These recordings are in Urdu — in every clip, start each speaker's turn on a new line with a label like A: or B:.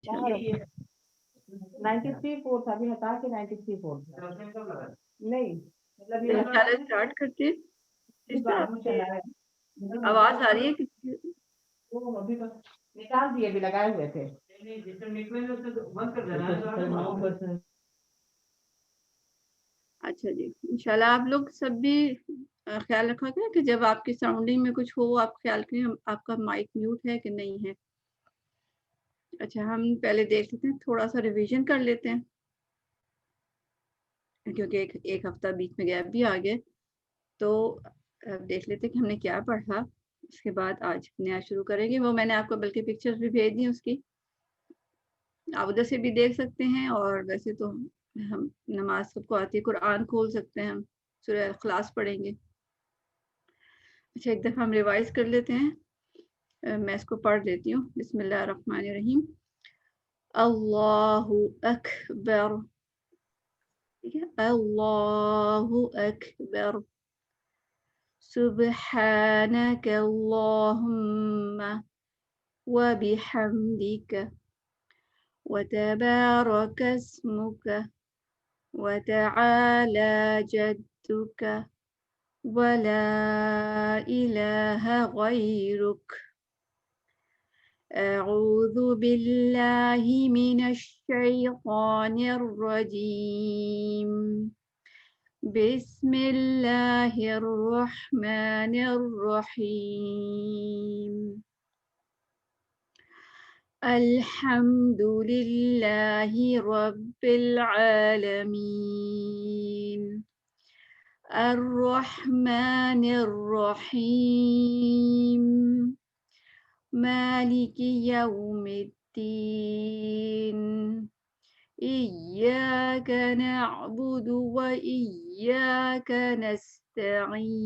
A: 93 4 ابھی ہٹا کے 93 4 نہیں مطلب یہ
B: انشاءاللہ اسٹارٹ کرتے ہیں. آواز آ رہی ہے کسی کی؟
A: نکال دیے بھی لگائے ہوئے تھے.
B: اچھا جی انشاءاللہ آپ لوگ سب بھی خیال رکھا کریں کہ جب آپ کی سراؤنڈنگ میں کچھ ہو آپ خیال کریں آپ کا مائک میوٹ ہے کہ نہیں ہے. اچھا ہم پہلے دیکھ لیتے ہیں تھوڑا سا ریویژن کر لیتے ہیں کیونکہ ایک ہفتہ بیچ میں گیپ بھی آ گئے. تو دیکھ لیتے ہیں کہ ہم نے کیا پڑھا. اس کے بعد آج نیا شروع کریں گے. وہ میں نے آپ کو بلکہ پکچر بھی بھیج دی اس کی, آپ ادھر سے بھی دیکھ سکتے ہیں. اور ویسے تو ہم نماز سب کو آتی ہے, قرآن کھول سکتے ہیں, ہم سورہ اخلاص پڑھیں گے. اچھا ایک دفعہ ہم ریوائز کر لیتے ہیں. میں اس کو پڑھ دیتی ہوں. بسم اللہ الرحمن الرحیم. اللہ اکبر. ٹھیک ہے, اللہ اکبر. سبحانك اللهم وبحمدك وتبارك اسمك وتعالى جدك ولا إله غيرك. أعوذ بالله من الشيطان الرجيم. بسم الله الرحمن الرحيم. الحمد لله رب العالمين. الرحمن الرحيم. مالك يوم الدين. إياك نعبد وإياك نستعين.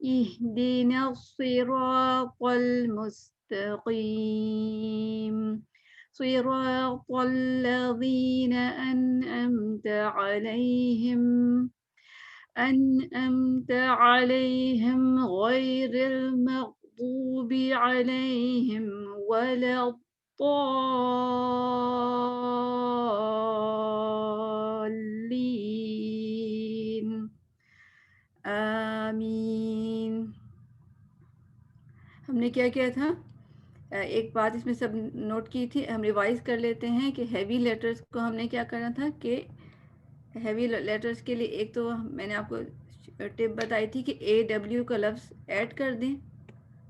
B: اهدنا الصراط المستقيم. صراط الذين أنعمت عليهم غير المغضوب عليهم ولا الضالين. آمین. ہم نے کیا کیا تھا, ایک بات اس میں سب نوٹ کی تھی, ہم ریوائز کر لیتے ہیں کہ ہیوی لیٹرز کو ہم نے کیا کرنا تھا کہ ہیوی لیٹرز کے لیے ایک تو میں نے آپ کو ٹپ بتائی تھی کہ AW کا لفظ ایڈ کر دیں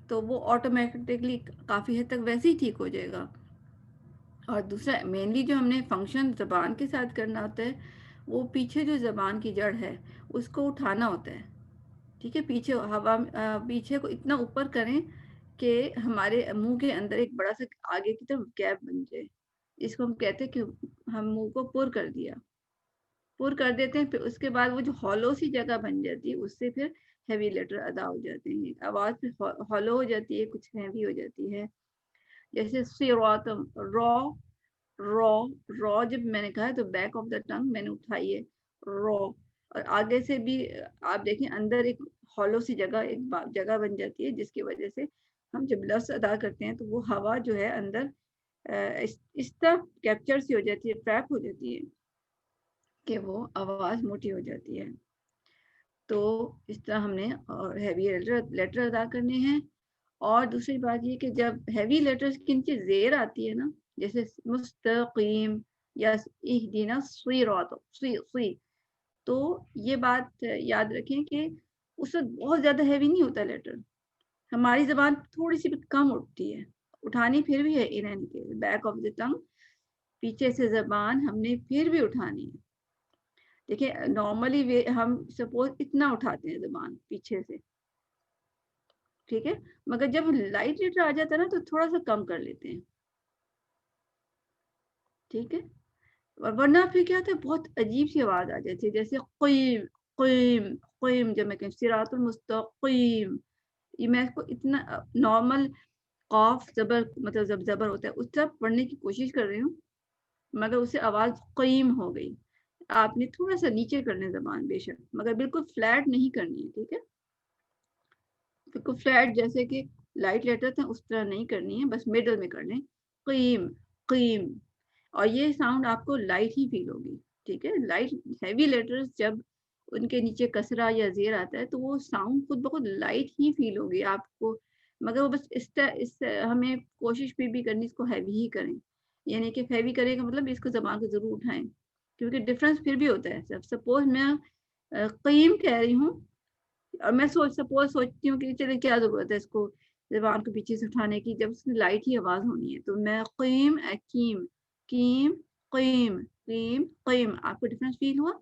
B: تو وہ آٹومیٹکلی کافی حد تک ویسے ہی ٹھیک ہو جائے گا. اور دوسرا مینلی جو ہم نے فنکشن زبان کے ساتھ کرنا ہوتا ہے وہ پیچھے جو زبان کی جڑ ہے اس کو اٹھانا ہوتا ہے. ٹھیک ہے, پیچھے ہوا پیچھے کو اتنا اوپر کریں کہ ہمارے منہ کے اندر ایک بڑا سا آگے کی طرف گیپ بن جائے. اس کو ہم کہتے ہیں کہ ہم منہ کو پر کر دیا, پر کر دیتے ہیں. پھر اس کے بعد وہ جو ہالو سی جگہ بن جاتی ہے اس سے پھر ہیوی لیٹر ادا ہو جاتے ہیں. آواز پھر ہالو ہو جاتی ہے, کچھ ہیوی ہو جاتی ہے. جیسے صراطم, رو جب میں نے کہا تو بیک آف دا ٹنگ میں نے اٹھائی ہے رو, اور آگے سے بھی آپ دیکھیں اندر ایک ہالو سی جگہ ایک جگہ بن جاتی ہے جس کی وجہ سے ہم جب لفظ ادا کرتے ہیں تو وہ ہوا جو ہے اندر اس طرح کیپچر سی ہو جاتی ہے, ٹریپ ہو جاتی ہے کہ وہ آواز موٹی ہو جاتی ہے. تو اس طرح ہم نے ہیوی لیٹر ادا کرنے ہیں. اور دوسری بات یہ کہ جب ہیوی لیٹرز کی نیچے زیر آتی ہے نا, جیسے مستقیم یا اہدنا الصراط, تو یہ بات یاد رکھیں کہ اس وقت بہت زیادہ ہیوی نہیں ہوتا لیٹر. ہماری زبان تھوڑی سی بھی کم اٹھتی ہے, اٹھانی پھر بھی ہے بیک آف دا ٹنگ, پیچھے سے زبان ہم نے پھر بھی اٹھانی ہے. دیکھیں نارملی ہم سپوز اتنا اٹھاتے ہیں زبان پیچھے سے, ٹھیک ہے, مگر جب لائٹ لیٹر آ جاتا ہے نا تو تھوڑا سا کم کر لیتے ہیں. ٹھیک ہے, ورنہ پھر کیا ہوتا ہے بہت عجیب سی آواز آ جاتی ہے, جیسے قیم قیم قیم. جب میں کہوں صراط المستقیم, یہ میں اس کو اتنا نارمل قاف زبر مطلب جب زبر ہوتا ہے اس طرح پڑھنے کی کوشش کر رہی ہوں, مگر اسے آواز قیم ہو گئی. آپ نے تھوڑا سا نیچے کرنے زبان بے شک, مگر بالکل فلیٹ نہیں کرنی ہے. ٹھیک ہے, بالکل فلیٹ جیسے کہ لائٹ لیٹر تھا اس طرح نہیں کرنی ہے, بس میڈل میں کر لیں قیم قیم. اور یہ ساؤنڈ آپ کو لائٹ ہی فیل ہوگی. ٹھیک ہے, لائٹ ہیوی لیٹرز جب ان کے نیچے کسرہ یا زیر آتا ہے تو وہ ساؤنڈ خود بخود لائٹ ہی فیل ہوگی آپ کو, مگر وہ بس اس ہمیں کوشش بھی کرنی اس کو ہیوی ہی کریں. یعنی کہ ہیوی کرے کا مطلب اس کو زبان کو ضرور اٹھائیں, کیونکہ ڈفرینس پھر بھی ہوتا ہے. سپوز میں قیم کہہ رہی ہوں اور میں سوچتی ہوں کہ چلے کیا ضرورت ہے اس کو زبان کو پیچھے سے اٹھانے کی, جب اس میں لائٹ ہی آواز ہونی ہے. تو میں قیم کیم کیم قیم قیم قیم, آپ کو ڈفرینس فیل ہوا؟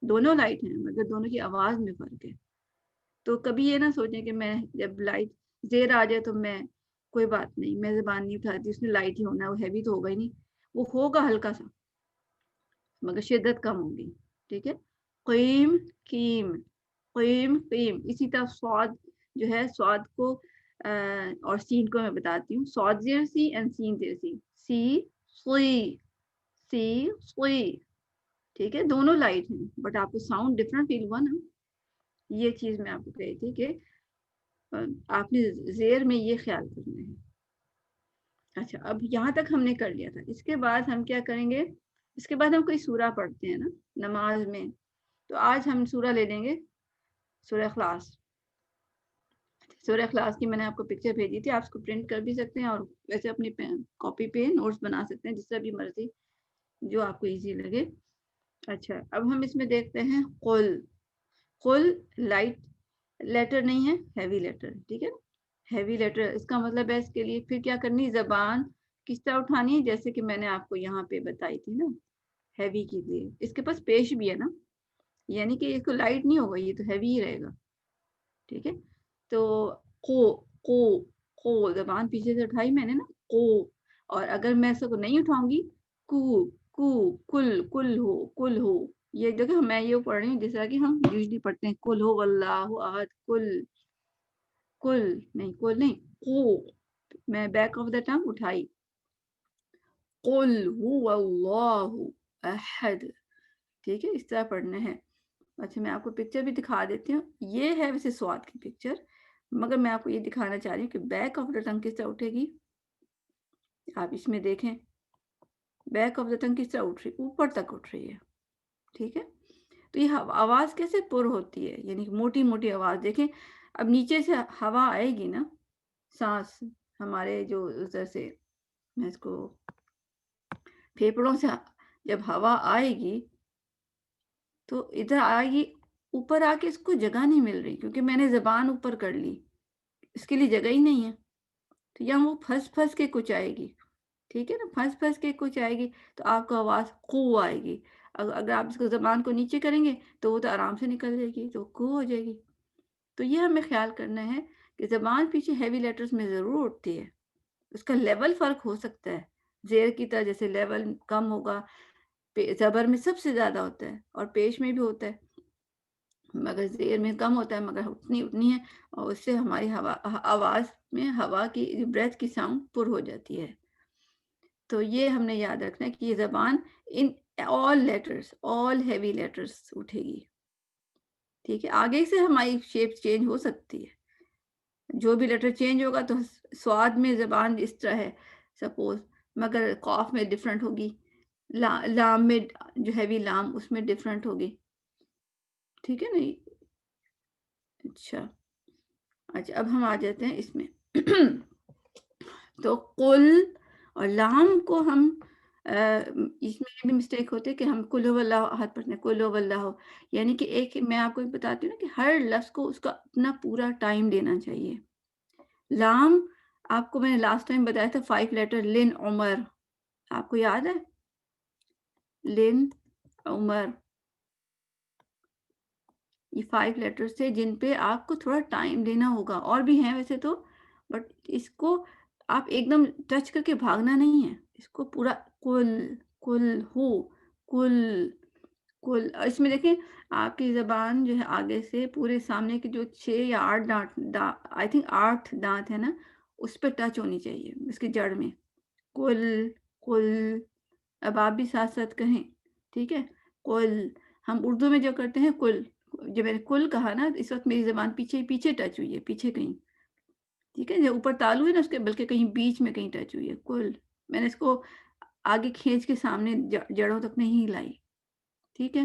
B: دونوں لائٹ ہیں مگر دونوں کی آواز میں فرق ہے. تو کبھی یہ نہ سوچیں کہ میں جب لائٹ زیر آ جائے تو میں کوئی بات نہیں, میں زبان نہیں اٹھاتی, اس نے لائٹ ہی ہونا ہے, وہ ہیوی تو ہوگا ہی نہیں, وہ ہوگا ہلکا سا مگر شدت کم ہوگی. ٹھیک ہے, قیم کیم قیم قیم. اسی طرح سواد جو ہے, سواد کو اور سین کو میں بتاتی ہوں, سواد زیر سی اینڈ سین زیر سی. سی سوئی سی سوئی. ٹھیک ہے, دونوں لائٹ ہیں بٹ آپ کو ساؤنڈ ڈفرنٹ فیل ہوا نا. یہ چیز میں آپ کو کہی تھی کہ آپ نے زیر میں یہ خیال کرنا ہے. اچھا, اب یہاں تک ہم نے کر لیا تھا. اس کے بعد ہم کیا کریں گے, اس کے بعد ہم کوئی سورہ پڑھتے ہیں نا نماز میں. تو آج ہم سورہ لے لیں گے سورہ اخلاص. سورہ اخلاص کی میں نے آپ کو پکچر بھیجی تھی, آپ اس کو پرنٹ کر بھی سکتے ہیں اور ویسے اپنی کاپی پہ نوٹس بنا سکتے ہیں, جس سے بھی مرضی جو آپ کو ایزی لگے. اچھا, اب ہم اس میں دیکھتے ہیں قل. قل لائٹ لیٹر نہیں ہے, ہیوی لیٹر. ٹھیک ہے, ہیوی لیٹر اس کا مطلب ہے اس کے لیے پھر کیا کرنی, زبان کس طرح اٹھانی ہے, جیسے کہ میں نے آپ کو یہاں پہ بتائی تھی نا, ہیوی کے لیے اس کے پاس پیش بھی ہے نا, یعنی کہ اس کو لائٹ نہیں ہوگا, یہ تو ہیوی ہی رہے گا. ٹھیک ہے, تو قو قو قو زبان پیچھے سے اٹھائی میں نے نا, قو. اور اگر میں اس کو نہیں اٹھاؤں گی, کو کو کل کل ہو کل ہو. یہ دیکھو میں یہ پڑھ رہی ہوں جیسا کہ ہم یوزلی پڑھتے ہیں, کل ہو واللہ احد, کل کل نہیں, کل نہیں, قو. میں بیک آف دا ٹنگ اٹھائی, قل هو اللہ احد. ٹھیک ہے, اس طرح پڑھنا ہے. اچھا, میں آپ کو پکچر بھی دکھا دیتی ہوں. یہ ہے ویسے سواد کی پکچر, مگر میں آپ کو یہ دکھانا چاہ رہی ہوں کہ بیک آف دا ٹنگ کس طرح اٹھے گی. آپ اس میں دیکھیں بیک آف دا ٹنگ کس طرح اٹھ رہی, اوپر تک اٹھ رہی ہے. ٹھیک ہے, تو یہ آواز کیسے پر ہوتی ہے, یعنی موٹی موٹی آواز. دیکھیں اب نیچے سے ہوا آئے گی نا, سانس ہمارے جو ادھر سے, میں اس کو پھیپڑوں سے جب ہوا آئے گی تو ادھر آئے گی, اوپر آ کے اس کو جگہ نہیں مل رہی کیونکہ میں نے زبان اوپر کر لی, اس کے لیے جگہ ہی نہیں ہے. تو یہاں وہ پھنس پھنس کے کچھ آئے گی. ٹھیک ہے نا, پھنس پھنس کے کچھ آئے گی, تو آپ کو آواز قو آئے گی. اگر آپ اس کو زبان کو نیچے کریں گے تو وہ تو آرام سے نکل جائے گی, تو قو ہو جائے گی. تو یہ ہمیں خیال کرنا ہے کہ زبان پیچھے ہیوی لیٹرز میں ضرور اٹھتی ہے. اس کا لیول فرق ہو سکتا ہے, زیر کی طرح جیسے لیول کم ہوگا, زبر میں سب سے زیادہ ہوتا ہے اور پیش میں بھی ہوتا ہے, مگر زیر میں کم ہوتا ہے, مگر اتنی ہے, اور اس سے ہماری آواز میں ہوا کی بریتھ کی ساؤنڈ پر ہو جاتی ہے. تو یہ ہم نے یاد رکھنا ہے کہ یہ زبان ان all heavy letters اٹھے گی. ٹھیک ہے, آگے سے ہماری شیپ چینج ہو سکتی ہے, جو بھی لیٹر چینج ہوگا تو سواد میں زبان اس طرح ہے سپوز, مگر قاف میں ڈفرنٹ ہوگی, لام میں جو ہیوی لام اس میں ڈفرنٹ ہوگی. ٹھیک ہے نا. اچھا, اب ہم آ جاتے ہیں اس میں. تو قل اور لام کو ہم اس میں یہ بھی مسٹیک ہوتے کہ ہم کل ہو اللہ احد پڑھتے ہیں, کل ہو اللہ ہو, یعنی کہ ایک میں آپ کو بتاتی ہوں نا کہ ہر لفظ کو اس کا اپنا پورا ٹائم دینا چاہیے. لام آپ کو میں نے لاسٹ ٹائم بتایا تھا 5 لیٹر, لن عمر, آپ کو یاد ہے, لن عمر, یہ 5 لیٹرز تھے جن پہ آپ کو تھوڑا ٹائم دینا ہوگا. اور بھی ہیں ویسے تو, بٹ اس کو آپ ایک دم ٹچ کر کے بھاگنا نہیں ہے, اس کو پورا کل کل ہو کل کل. اس میں دیکھیں آپ کی زبان جو ہے آگے سے پورے سامنے کے جو 6 یا 8 دانت, آئی تھنک 8 دانت ہے نا, اس پہ ٹچ ہونی چاہیے اس کی جڑ میں. کل کل. اب آپ بھی ساتھ ساتھ کہیں. ٹھیک ہے, کل. ہم اردو میں جو کرتے ہیں کل, جو میں نے کل کہا نا, اس وقت میری زبان پیچھے پیچھے ٹچ ہوئی ہے, پیچھے کہیں. ٹھیک ہے, جو اوپر تالو ہے نا اس کے بلکہ کہیں بیچ میں کہیں ٹچ ہوئی ہے, کل میں نے اس کو آگے کھینچ کے سامنے جڑوں تک نہیں لائی. ٹھیک ہے,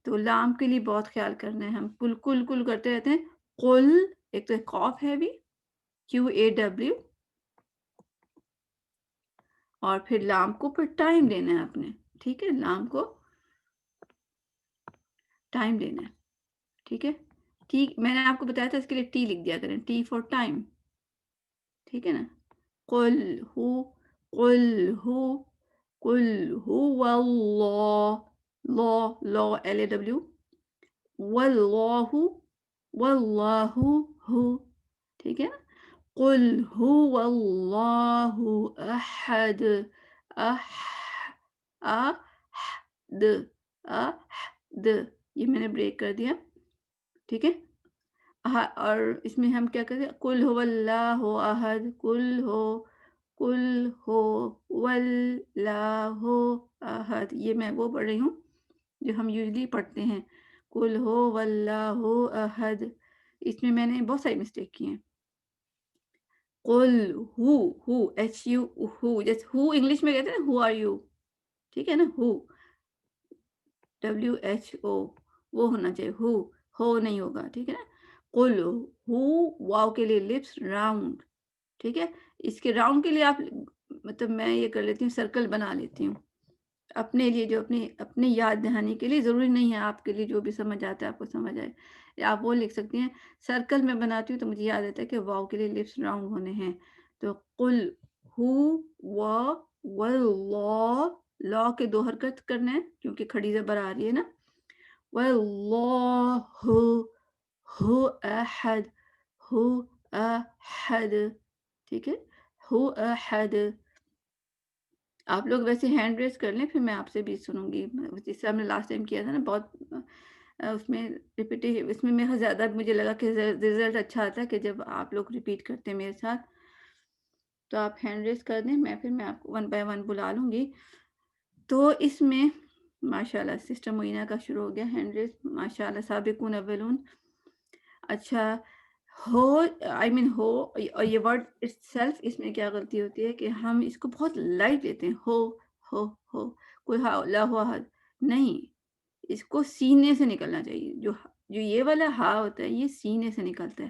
B: تو لام کے لیے بہت خیال کرنا ہے. ہم کل کل کل کرتے رہتے ہیں. قل, ایک تو قاف ہے بھی, QAW, اور پھر لام کو پھر ٹائم دینا ہے اپنے. ٹھیک ہے, لام کو ٹائم دینا ہے. ٹھیک ہے, ٹھیک, میں نے آپ کو بتایا تھا اس کے لیے ٹی لکھ دیا کریں, ٹی فور ٹائم. ٹھیک ہے نا. قل هو اللہ, لا LAW, واللہ ہو. ٹھیک ہے نا. قل هو اللہ احد, احد, احد, یہ میں نے بریک کر دیا. ٹھیک ہے, اور اس میں ہم کیا کرتے ہیں, قل هو اللہ احد, قل ہو واللہ احد. یہ میں وہ پڑھ رہی ہوں جو ہم یوزلی پڑھتے ہیں, قل ہو واللہ احد. اس میں نے بہت ساری مسٹیک کی ہیں. قل ہو HU, ہو, جیسے ہو انگلش میں کہتے ہیں ہو آر یو. ٹھیک ہے نا, ہو WHO, وہ ہونا چاہیے, ہو نہیں ہوگا. ٹھیک ہے نا. قل ہو, واو کے لیے لپس راؤنڈ. ٹھیک ہے, اس کے راؤنڈ کے لیے آپ مطلب میں یہ کر لیتی ہوں, سرکل بنا لیتی ہوں اپنے لیے, جو اپنے یاد دہانی کے لیے. ضروری نہیں ہے آپ کے لیے جو بھی سمجھ آتا ہے آپ کو سمجھ آئے, آپ وہ لکھ سکتی ہیں. سرکل میں بناتی ہوں تو مجھے یاد آتا ہے کہ واو کے لیے لپس راؤنڈ ہونے ہیں. تو قل ہو واللہ, لا کے 2 حرکت کرنا ہے کیونکہ کھڑی زبر آ رہی ہے نا. واللہ ہو احد, ہو احد. ٹھیک ہے, ہو احد. آپ لوگ ویسے ہینڈ ریز کر لیں, پھر میں آپ سے بھی سنوں گی, جس سے ہم نے لاسٹ ٹائم کیا تھا نا. بہت اس میں ریپیٹیو, اس میں میرا زیادہ مجھے لگا کہ رزلٹ اچھا آتا ہے کہ جب آپ لوگ ریپیٹ کرتے ہیں میرے ساتھ. تو آپ ہینڈ ریز کر دیں, پھر میں آپ کو 1 بائی 1 بلا لوں گی. تو اس میں ماشاءاللہ سسٹر معینہ کا شروع ہو گیا ہینڈ ریز, ماشاءاللہ سابقون اولون. اچھا, ہو ہو, اور یہ ورڈ سیلف, اس میں کیا غلطی ہوتی ہے کہ ہم اس کو بہت لائٹ لیتے ہیں. ہو کوئی لا ہوا حد نہیں, اس کو سینے سے نکلنا چاہیے. جو یہ والا ہا ہوتا ہے یہ سینے سے نکلتا ہے.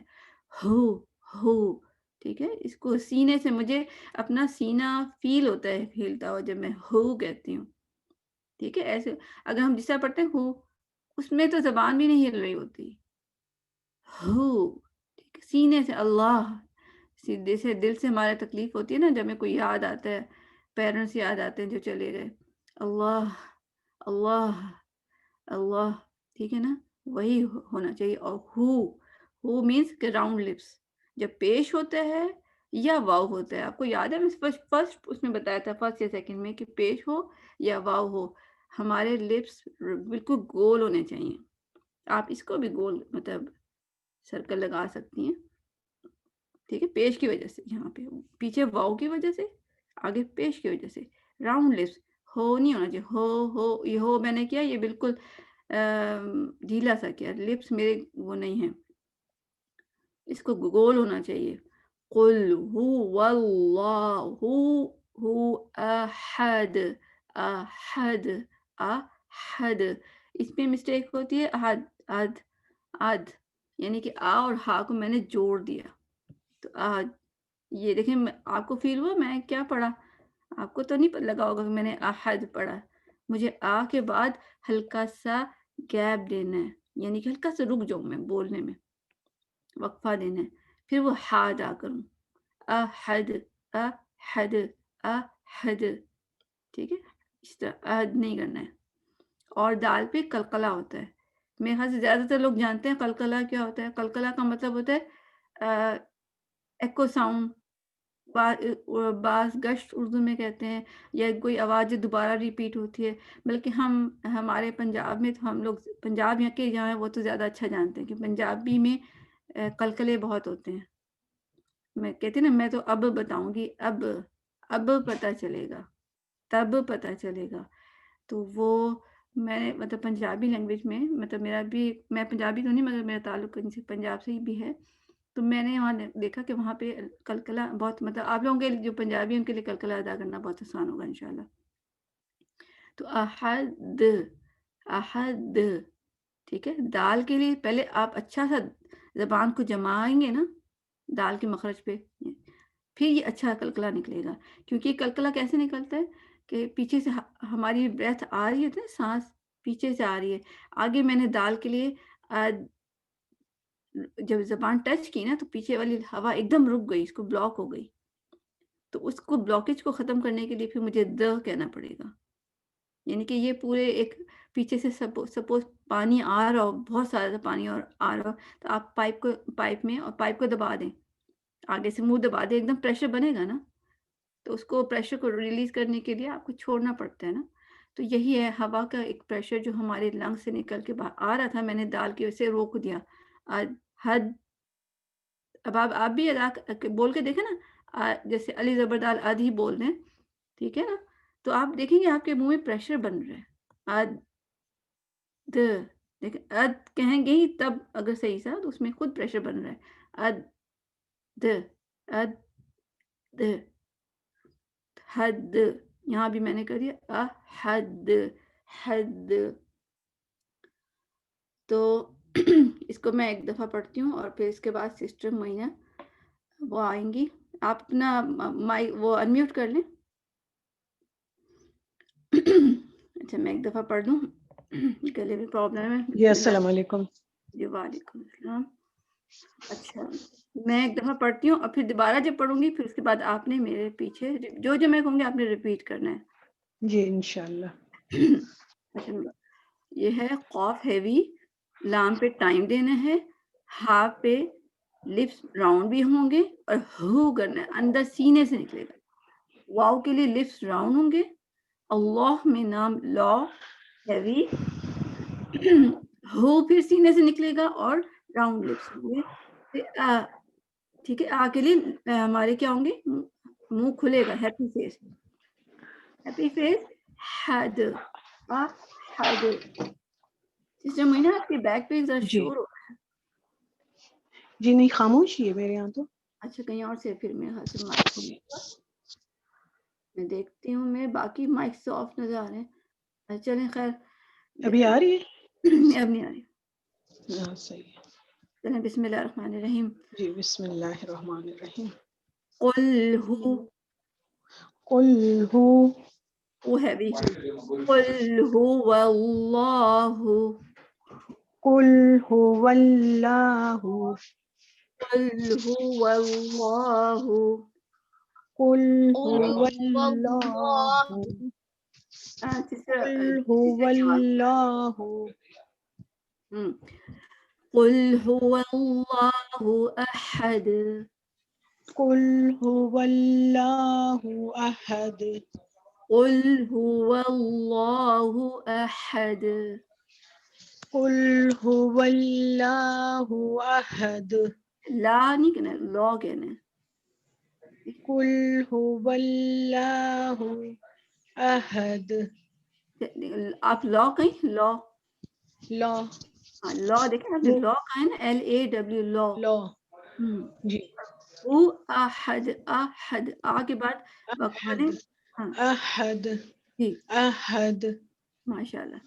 B: ہو. ٹھیک ہے, اس کو سینے سے, مجھے اپنا سینہ فیل ہوتا ہے, ہلتا ہوا جب میں ہو کہتی ہوں. ٹھیک ہے, ایسے اگر ہم جس طرح پڑھتے ہیں ہو, اس میں تو زبان بھی نہیں ہل رہی ہوتی. ہو, ٹھیک ہے, سینے سے. اللہ, جیسے دل سے ہمارے تکلیف ہوتی ہے نا جب ہمیں کوئی یاد آتا ہے, پیرنٹس یاد آتے ہیں جو چلے گئے. اللہ اللہ اللہ. ٹھیک ہے نا, وہی ہونا چاہیے. اور ہو مینس کہ راؤنڈ لپس جب پیش ہوتا ہے یا واو ہوتا ہے. آپ کو یاد ہے میں فرسٹ اس میں بتایا تھا, فرسٹ یا سیکنڈ میں, کہ پیش ہو یا واو ہو, ہمارے لپس بالکل گول ہونے چاہیے. آپ اس کو بھی گول مطلب سرکل لگا سکتی ہیں. ٹھیک ہے, پیش کی وجہ سے, یہاں پہ پیچھے واو کی وجہ سے, آگے پیش کی وجہ سے. راؤنڈ لپس, ہو نہیں ہونا چاہیے. ہو یہ ہو میں نے کیا, یہ بالکل ڈھیلا سا کیا, لپس میرے وہ نہیں ہیں, اس کو گول ہونا چاہیے. قل هو اللہ هو احد, احد, احد. اس پہ مسٹیک ہوتی ہے اد, یعنی کہ آ اور ہا کو میں نے جوڑ دیا. تو یہ دیکھیں, آپ کو فیل ہوا میں کیا پڑھا؟ آپ کو تو نہیں لگا ہوگا کہ میں نے احد پڑھا. مجھے آ کے بعد ہلکا سا گیپ دینا ہے, یعنی کہ ہلکا سا رک جاؤں میں بولنے میں, وقفہ دینا ہے, پھر وہ ہا ادا کروں. احد احد احد. ٹھیک ہے, اس طرح احد نہیں کرنا ہے. اور دال پہ قلقلہ ہوتا ہے. میرے خیال سے زیادہ تر لوگ جانتے ہیں قلقلہ کیا ہوتا ہے. قلقلہ کا مطلب ہوتا ہے ایکو ساؤنڈ, باز گشت اردو میں کہتے ہیں, یا کوئی آواز دوبارہ ریپیٹ ہوتی ہے. بلکہ ہمارے پنجاب میں تو ہم لوگ پنجاب یا کے جہاں ہیں وہ تو زیادہ اچھا جانتے ہیں کہ پنجابی میں قلقلے بہت ہوتے ہیں. میں کہتی نا, میں تو اب بتاؤں گی, اب پتہ چلے گا, تب پتہ چلے گا. تو وہ میں نے مطلب پنجابی لینگویج میں, مطلب میرا بھی, میں پنجابی تو نہیں مگر میرا تعلق پنجاب سے ہی بھی ہے. تو میں نے وہاں دیکھا کہ وہاں پہ قلقلہ بہت مطلب آپ لوگوں کے جو پنجابی ان کے لیے قلقلہ ادا کرنا بہت آسان ہوگا انشاءاللہ. تو احد، احد، ٹھیک ہے. دال کے لیے پہلے آپ اچھا سا زبان کو جمائیں گے نا دال کے مخرج پہ، پھر یہ اچھا قلقلہ نکلے گا. کیونکہ قلقلہ کیسے نکلتا ہے کہ پیچھے سے ہماری بریتھ آ رہی ہے نا، سانس پیچھے سے آ رہی ہے. آگے میں نے دال کے لیے جب زبان ٹچ کی نا تو پیچھے والی ہوا ایک دم رک گئی، اس کو بلاک ہو گئی. تو اس کو بلاکیج کو ختم کرنے کے لیے پھر مجھے د کہنا پڑے گا. یعنی کہ یہ پورے ایک پیچھے سے سپوز پانی آ رہا ہو، بہت سارا پانی اور آ رہا ہو، تو آپ پائپ کو دبا دیں، آگے سے منہ دبا دیں، ایک دم پریشر بنے گا نا. تو اس کو پریشر کو ریلیز کرنے کے لیے آپ کو چھوڑنا پڑتا ہے نا. تو یہی ہے ہوا کا ایک پریشر جو ہمارے لنگ سے نکل کے باہر آ رہا تھا، میں نے دال کی وجہ سے روک دیا. حد. اب آپ بھی ادا بول کے دیکھیں نا، جیسے علی زبردال اد ہی بول دیں، ٹھیک ہے نا. تو آپ دیکھیں گے آپ کے منہ میں پریشر بن رہا ہے. اد، دیکھیں اد کہیں گے ہی تب اگر صحیح سا تو اس میں خود پریشر بن رہا ہے. اد، اد، حد. یہاں بھی میں نے کر دیا حد، حد. تو اس کو میں ایک دفعہ پڑھتی ہوں اور پھر اس کے بعد سسٹر معینہ وہ آئیں گی. آپ اپنا وہ انمیوٹ کر لیں. اچھا میں ایک دفعہ پڑھ دوں، گلے میں پرابلم ہے.
C: جی السلام علیکم.
B: جی وعلیکم السلام. اچھا میں ایک دفعہ پڑھتی ہوں اور پھر دوبارہ جب پڑھوں گی پھر اس کے بعد آپ نے میرے پیچھے جو میں کہوں گی آپ نے ریپیٹ کرنا ہے.
C: جی انشاءاللہ.
B: اچھا یہ ہے قاف ہیوی، لام پہ ٹائم دینا ہے، ہا پہ لپس راؤنڈ بھی ہوں گے اور ہو کرنا ہے، اندر سینے سے نکلے گا. واؤ کے لیے لپس راؤنڈ ہوں گے. اللہ میں نام لا ہیوی، ہو پھر سینے سے نکلے گا اور راؤنڈ لپس ہوں گے. ٹھیک ہے. آ کے لیے ہمارے کیا ہوں گے، منہ کھلے گا، ہیپی فیس، ہیپی فیس. حد، حد. سسٹر معینہ آپ کے بیک پہ ذرا
C: جی
B: شور ہو رہا ہے.
C: جی نہیں خاموش ہی ہے میرے یہاں تو.
B: اچھا کہیں اور سے پھر میرے خیال سے مائک میں دیکھتی ہوں، میں باقی مائک سے آف نظر آ رہے ہیں. چلیں خیر
C: ابھی آ رہی ہے؟
B: اب نہیں آ رہی.
C: ہاں صحیح ہے.
B: چلیں بسم اللہ الرحمن الرحیم.
C: جی بسم اللہ الرحمن الرحیم.
B: قل ہو،
C: قل ہو،
B: وہ ہیوی، قل هو اللہ،
C: قل هو اللہ،
B: قل هو اللہ،
C: قل
D: قل
C: هو
D: هو
C: اللہ،
D: الله
C: قل هو اللہ،
B: قل هو اللہ احد،
C: قل هو اللہ احد،
B: قل هو اللہ احد.
C: قل هو اللہ احد،
B: لا نہیں کہنا، لا کہنا ہے.
C: قل هو اللہ احد.
B: آپ لا کہیں لا،
C: لا،
B: ہاں لا دیکھیں آپ نے لا کہا ہے نا، LAW لا.
C: لا. جی
B: او احد، احد آ کے بعد وقفہ دیں. ہاں
C: احد،
B: جی
C: احد.
B: ماشاء اللہ.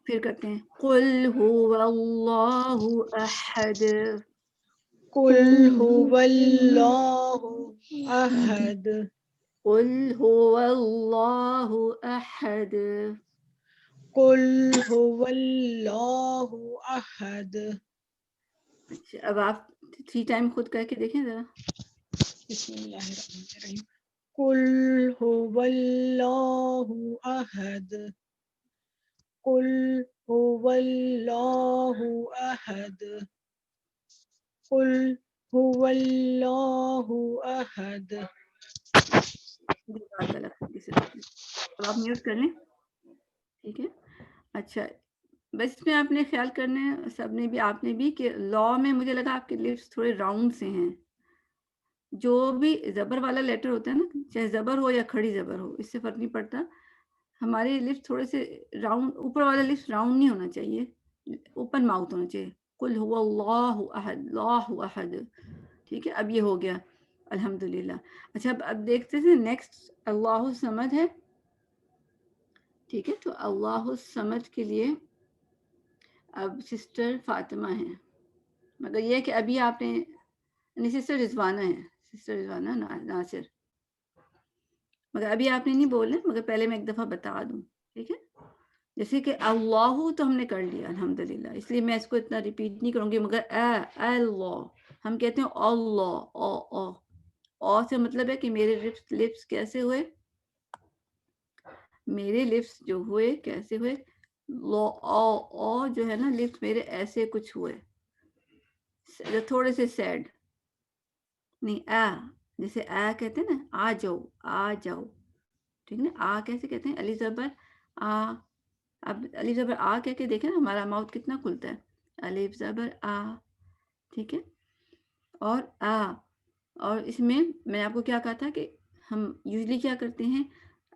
B: پھر کرتے ہیں قل هو اللہ احد،
C: قل هو اللہ احد،
B: قل هو اللہ احد.
C: قل هو اللہ احد.
B: اچھا اب آپ 3 ٹائم خود کر کے دیکھیں ذرا.
C: بسم اللہ الرحمن الرحیم. قل هو اللہ احد، قل هو اللہ احد، قل هو اللہ احد.
B: اب آپ میوٹ کر لیں. ٹھیک ہے. اچھا بس اس میں آپ نے خیال کرنا ہے سب نے بھی، آپ نے بھی، کہ لا میں مجھے لگا آپ کے لپس تھوڑے راؤنڈ سے ہیں. جو بھی زبر والا لیٹر ہوتا ہے نا، چاہے زبر ہو یا کھڑی زبر ہو، اس سے فرق نہیں پڑتا. ہمارے لپس تھوڑے سے راؤنڈ، اوپر والا لپس راؤنڈ نہیں ہونا چاہیے، اوپن ماؤتھ ہونا چاہیے. قل هو اللہ احد اللہ احد. ٹھیک ہے, اب یہ ہو گیا الحمدللہ. اچھا اب دیکھتے تھے نیکسٹ اللہ الصمد ہے. ٹھیک ہے, تو اللہ الصمد کے لیے اب سسٹر فاطمہ ہیں, مگر یہ کہ ابھی آپ نے سسٹر رضوانہ ہے, سسٹر رضوانہ ناصر, مگر ابھی آپ نے نہیں بولے, مگر پہلے میں ایک دفعہ بتا دوں. ٹھیک ہے, جیسے کہ اللہ تو ہم نے کر لیا الحمدللہ, اس لیے میں اس کو اتنا ریپیٹ نہیں کروں گی, مگر اللہ ہم کہتے ہیں اللہ او سے مطلب ہے کہ میرے لپس کیسے ہوئے, میرے لپس جو ہوئے کیسے ہوئے, او جو ہے نا لپس میرے ایسے کچھ ہوئے, تھوڑے سے سیڈ نہیں. جیسے کہتے ہیں نا آ جاؤ آ جاؤ, ٹھیک ہے نا, کیسے کہتے ہیں, علی زبر اب علی زبر کہہ کے دیکھیں نا ہمارا ماؤتھ کتنا کھلتا ہے, الف زبر ٹھیک ہے. اور اس میں نے آپ کو کیا کہا تھا کہ ہم یوزلی کیا کرتے ہیں,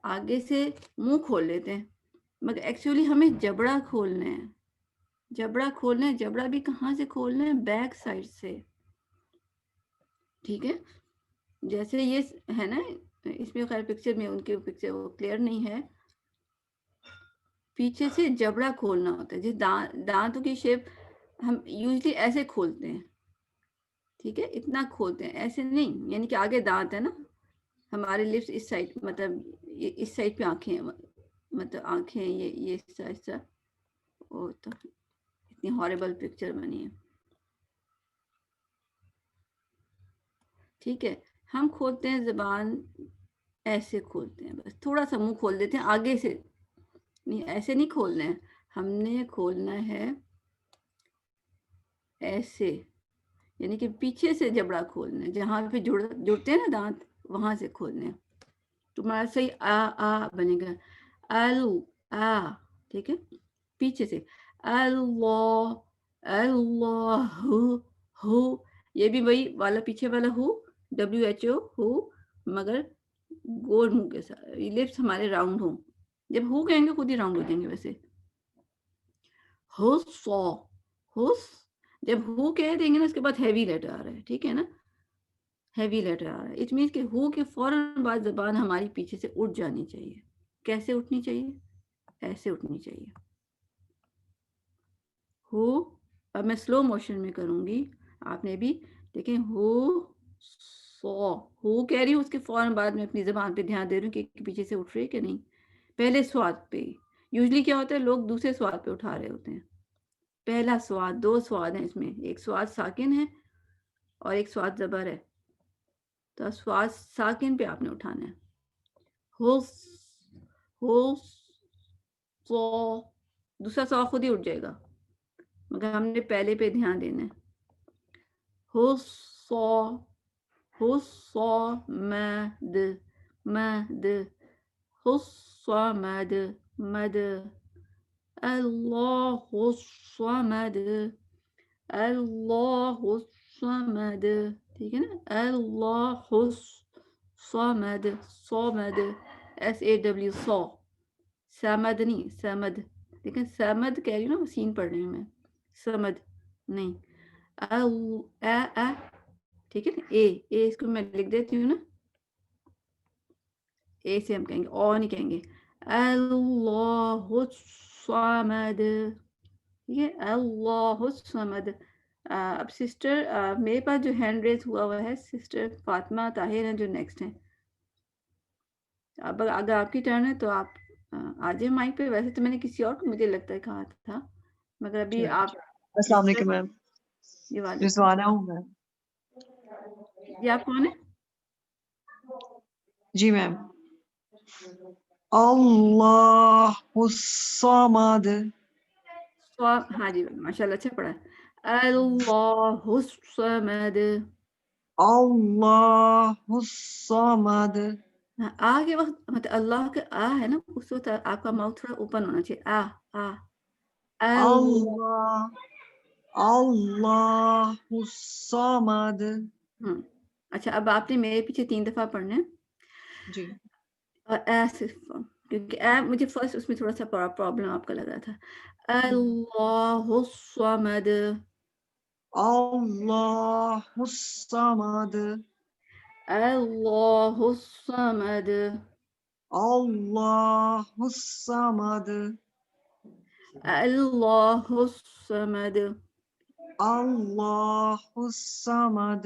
B: آگے سے منہ کھول لیتے ہیں, مگر ایکچولی ہمیں جبڑا کھولنا ہے. جبڑا بھی کہاں سے کھولنا ہے, بیک سائڈ سے. ٹھیک ہے, جیسے یہ ہے نا, اس میں خیر پکچر میں ان کے پکچر وہ کلیئر نہیں ہے, پیچھے سے جبڑا کھولنا ہوتا ہے. جس دانتوں کی شیپ ہم یوزلی ایسے کھولتے ہیں. ٹھیک ہے, اتنا کھولتے ہیں, ایسے نہیں, یعنی کہ آگے دانت ہے نا, ہمارے لپس اس سائڈ, مطلب اس سائڈ پہ آنکھیں, مطلب آنکھیں یہ ایسا. وہ تو اتنی ہاربل پکچر بنی ہے. ٹھیک ہے, ہم کھولتے ہیں زبان ایسے کھولتے ہیں, بس تھوڑا سا منہ کھول دیتے ہیں آگے سے, نہیں ایسے نہیں کھولنا ہے, ہم نے کھولنا ہے ایسے, یعنی کہ پیچھے سے جبڑا کھولنا ہے, جہاں پہ جڑتے ہیں نا دانت وہاں سے کھولنے ہیں. تمہارا صحیح بنے گا ٹھیک ہے, پیچھے سے اللہ اللہ ہو, یہ بھی وہی والا پیچھے والا ہو, WHO ہو, مگر گول منہ کے ساتھ, لپس ہمارے راؤنڈ ہوں. جب ہو کہیں گے خود ہی راؤنڈ ہو جائیں گے. ویسے جب ہو کہہ دیں گے نا, اس کے بعد ہیوی لیٹر آ رہا ہے. ٹھیک ہے نا, ہیوی لیٹر آ رہا ہے, اٹ مینس کہ ہو کے فوراً بعد زبان ہماری پیچھے سے اٹھ جانی چاہیے. کیسے اٹھنی چاہیے, ایسے اٹھنی چاہیے. ہو, اب میں سلو موشن میں کروں گی, آپ نے بھی دیکھیں, ہو کہہ رہی ہوں, اس کے فوراً بعد میں اپنی زبان پہ دھیان دے رہی ہوں کہ پیچھے سے اٹھ رہی ہے کہ نہیں. پہلے سواد پہ یوزلی کیا ہوتا ہے, لوگ دوسرے سواد پہ اٹھا رہے ہوتے ہیں. پہلا سواد, 2 سواد ہیں اس میں, ایک سواد ساکن ہے اور ایک سواد زبر ہے. تو سواد ساکن پہ آپ نے اٹھانا ہے. دوسرا سواد خود ہی اٹھ جائے گا, مگر ہم نے پہلے پہ دھیان دینا ہے. مد مد اللہ الصمد اللہ الصمد. ٹھیک ہے نا, اللہ الصمد, صمد SAW سو, سمد نہیں سمد. لیکن سمد کہہ رہی ہوں نا, سین پڑھ رہی ہوں میں, سمد نہیں. ٹھیک ہے نا, اے اس کو میں لکھ دیتی ہوں نا, اے سے ہم کہیں گے, او نہیں کہیں گے. اللہ الصمد, ٹھیک ہے, اللہ الصمد. اب سسٹر میرے پاس جو ہینڈ ریز ہوا ہے, سسٹر فاطمہ طاہر ہیں جو نیکسٹ ہیں. اب اگر آپ کی ٹرن ہے تو آپ آ جائیں مائک پہ. ویسے تو میں نے کسی اور کو مجھے لگتا ہے کہا تھا, مگر ابھی آپ.
D: السلام علیکم میم,
B: جی وعلیکم.
D: رضوانہ ہوں میں.
B: جی آپ کون ہیں؟
D: جی میم. اللہ الصمد.
B: ہاں جی ماشاء اللہ, اچھا پڑھا. اللہ الصمد.
D: اللہ الصمد.
B: کے وقت مطلب اللہ کا ہے نا, اس وقت آپ کا ماؤتھ تھوڑا اوپن ہونا چاہیے.
D: اللہ اللہ الصمد.
B: اچھا, اب آپ نے میرے پیچھے 3 دفعہ پڑھنا ہے.
D: جی.
B: اور صرف کیونکہ مجھے فرسٹ اس میں تھوڑا سا پرابلم آپ کا لگ رہا تھا. اللہ الصمد.
D: Allahus samad.
B: Allahus samad.
D: Allahus samad.
B: Allahus samad.
D: Allahus samad.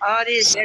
E: RAZIA।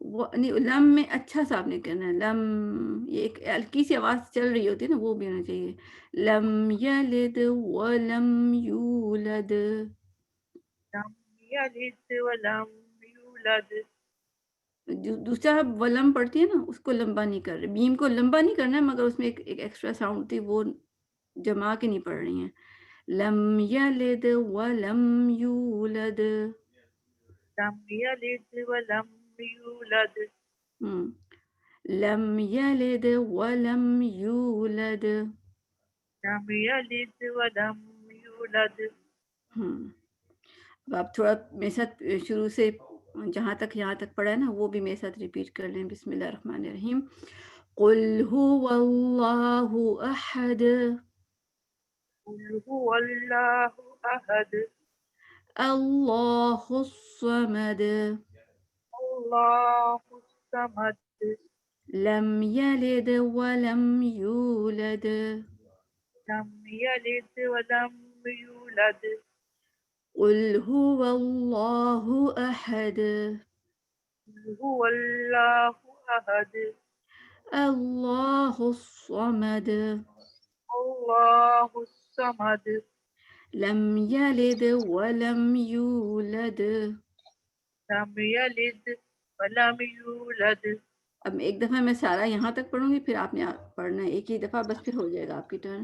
B: وہ نہیں لم میں اچھا سا آپ نے کرنا ہے لم یہ ایک ہلکی سی آواز چل رہی ہوتی ہے نا وہ بھی ہونا چاہیے لم یلد ولم یولد
E: لم یلد ولم یولد
B: دوسرا آپ ولم پڑھتی ہے نا اس کو لمبا نہیں کر رہے بیم کو لمبا نہیں کرنا ہے مگر اس میں ایک ایکسٹرا ساؤنڈ ہوتی ہے وہ جما کے نہیں پڑھ رہی ہیں لم یلد ولم یولد
E: لم یلد ولم یولد
B: لم یلد ولم یولد
E: لم یلد ولم یولد
B: اب آپ تھوڑا میرے ساتھ شروع سے جہاں تک یہاں تک پڑھا ہے نا وہ بھی میرے ساتھ ریپیٹ کر لیں بسم اللہ الرحمن الرحیم قل هو اللہ احد
E: قل هو اللہ احد
B: اللہ الصمد
E: اللہ الصمد
B: لم یلد ولم یولد
E: لم یلد ولم یولد
B: قل هو اللہ احد
E: قل هو اللہ احد
B: اللہ الصمد
E: اللہ الصمد
B: لم یلد ولم یولد
E: لم یلد ولم یولد
B: اب ایک دفعہ میں سارا یہاں تک پڑھوں گی پھر آپ نے پڑھنا ہے ایک ہی دفعہ بس پھر ہو جائے گا آپ کی ٹرن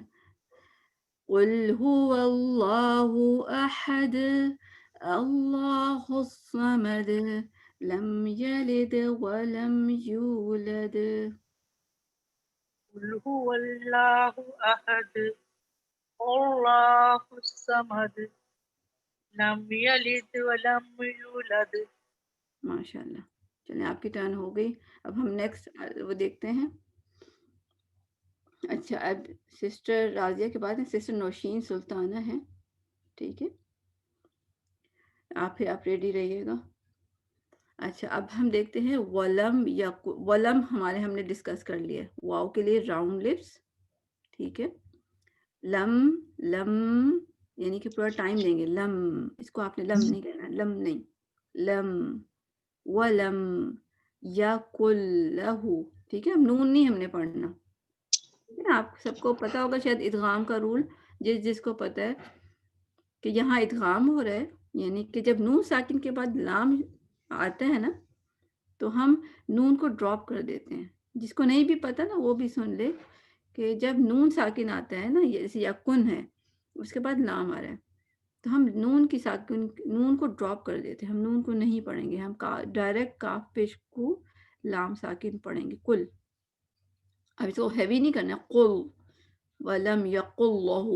B: قل هو اللہ احد اللہ الصمد لم یلد ولم یولد
E: قل هو اللہ احد اللہ الصمد لم یلد ولم یولد
B: ماشاء اللہ چلیں آپ کی ٹرن ہو گئی اب ہم نیکسٹ وہ دیکھتے ہیں اچھا اب سسٹر راضیہ کے بعد سسٹر نوشین سلطانہ ہے ٹھیک ہے آپ ریڈی رہیے گا اچھا اب ہم دیکھتے ہیں ولم یا ولم ہم نے ڈسکس کر لیا واو کے لیے راؤنڈ لپس ٹھیک ہے لم لم یعنی کہ پورا ٹائم دیں گے لم اس کو آپ نے لم نہیں کہنا لم نہیں لم ولم یا کلہو ٹھیک ہے نون نہیں ہم نے پڑھنا ٹھیک ہے نا آپ سب کو پتا ہوگا شاید ادغام کا رول جس کو پتا ہے کہ یہاں ادغام ہو رہا ہے یعنی کہ جب نون ساکن کے بعد لام آتا ہے نا تو ہم نون کو ڈراپ کر دیتے ہیں جس کو نہیں بھی پتا نا وہ بھی سن لے کہ جب نون ساکن آتا ہے نا جیسے یا کن ہے اس کے بعد لام آ رہا ہے تو ہم نون کو ڈراپ کر دیتے ہیں ہم نون کو نہیں پڑھیں گے ہم ڈائریکٹ کاف پیش کو لام ساکن پڑھیں گے کل اب اس کو ہیوی نہیں کرنا قل ولم یقل لہ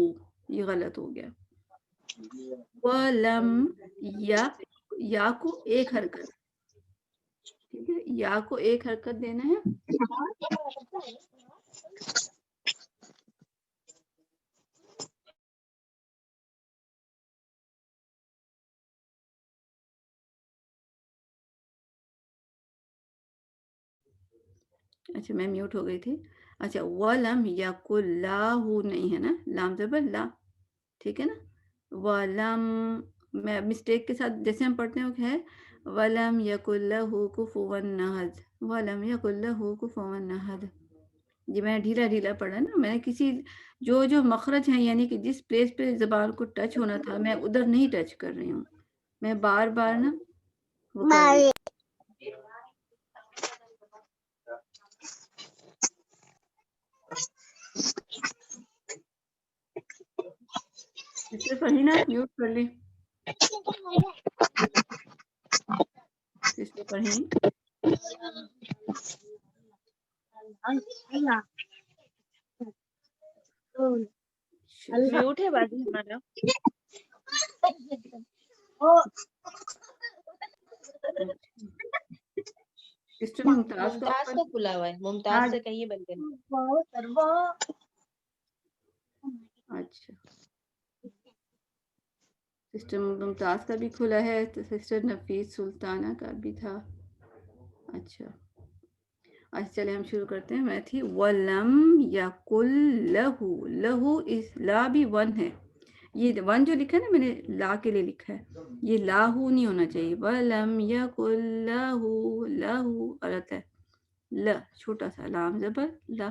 B: یہ غلط ہو گیا ولم یا کو ایک حرکت ٹھیک ہے یا کو ایک حرکت دینا ہے اچھا میں میوٹ ہو گئی تھی اچھا ولم یقل لاہ نہیں ہے نا لام زبر لا ٹھیک ہے نا ولم میں مسٹیک کے ساتھ جیسے ہم پڑھتے ہیں وہ ہے ولم یقل لہ کفوا احد ولم یقل لہ کفوا احد جی میں ڈھیلا پڑھا نا میں نے کسی جو مخرج ہیں یعنی کہ جس پلیس پہ زبان کو ٹچ ہونا تھا میں ادھر نہیں ٹچ کر رہی ہوں میں بار بار نا وہ کر رہی ہوں. سسٹر فہینہ میوٹ کر لی سسٹر فہین
F: میوٹ ہے بازی ہمارا
B: سسٹر ممتاز
F: کو کھلا ہوا ہے ممتاز سے کہیں بند کرنا
B: اچھا سسٹر ممتاز کا بھی کھلا ہے تو سسٹر نفیس سلطانہ کا بھی تھا اچھا چلے ہم شروع کرتے ہیں میں تھی ولم یقل لہو اس لا بھی ون ہے یہ ون جو لکھا ہے نا میں نے لا کے لیے لکھا ہے یہ لاہو نہیں ہونا چاہیے. ولم یکن لہو، لہو غلط ہے. ل چھوٹا سا لام زبر لا،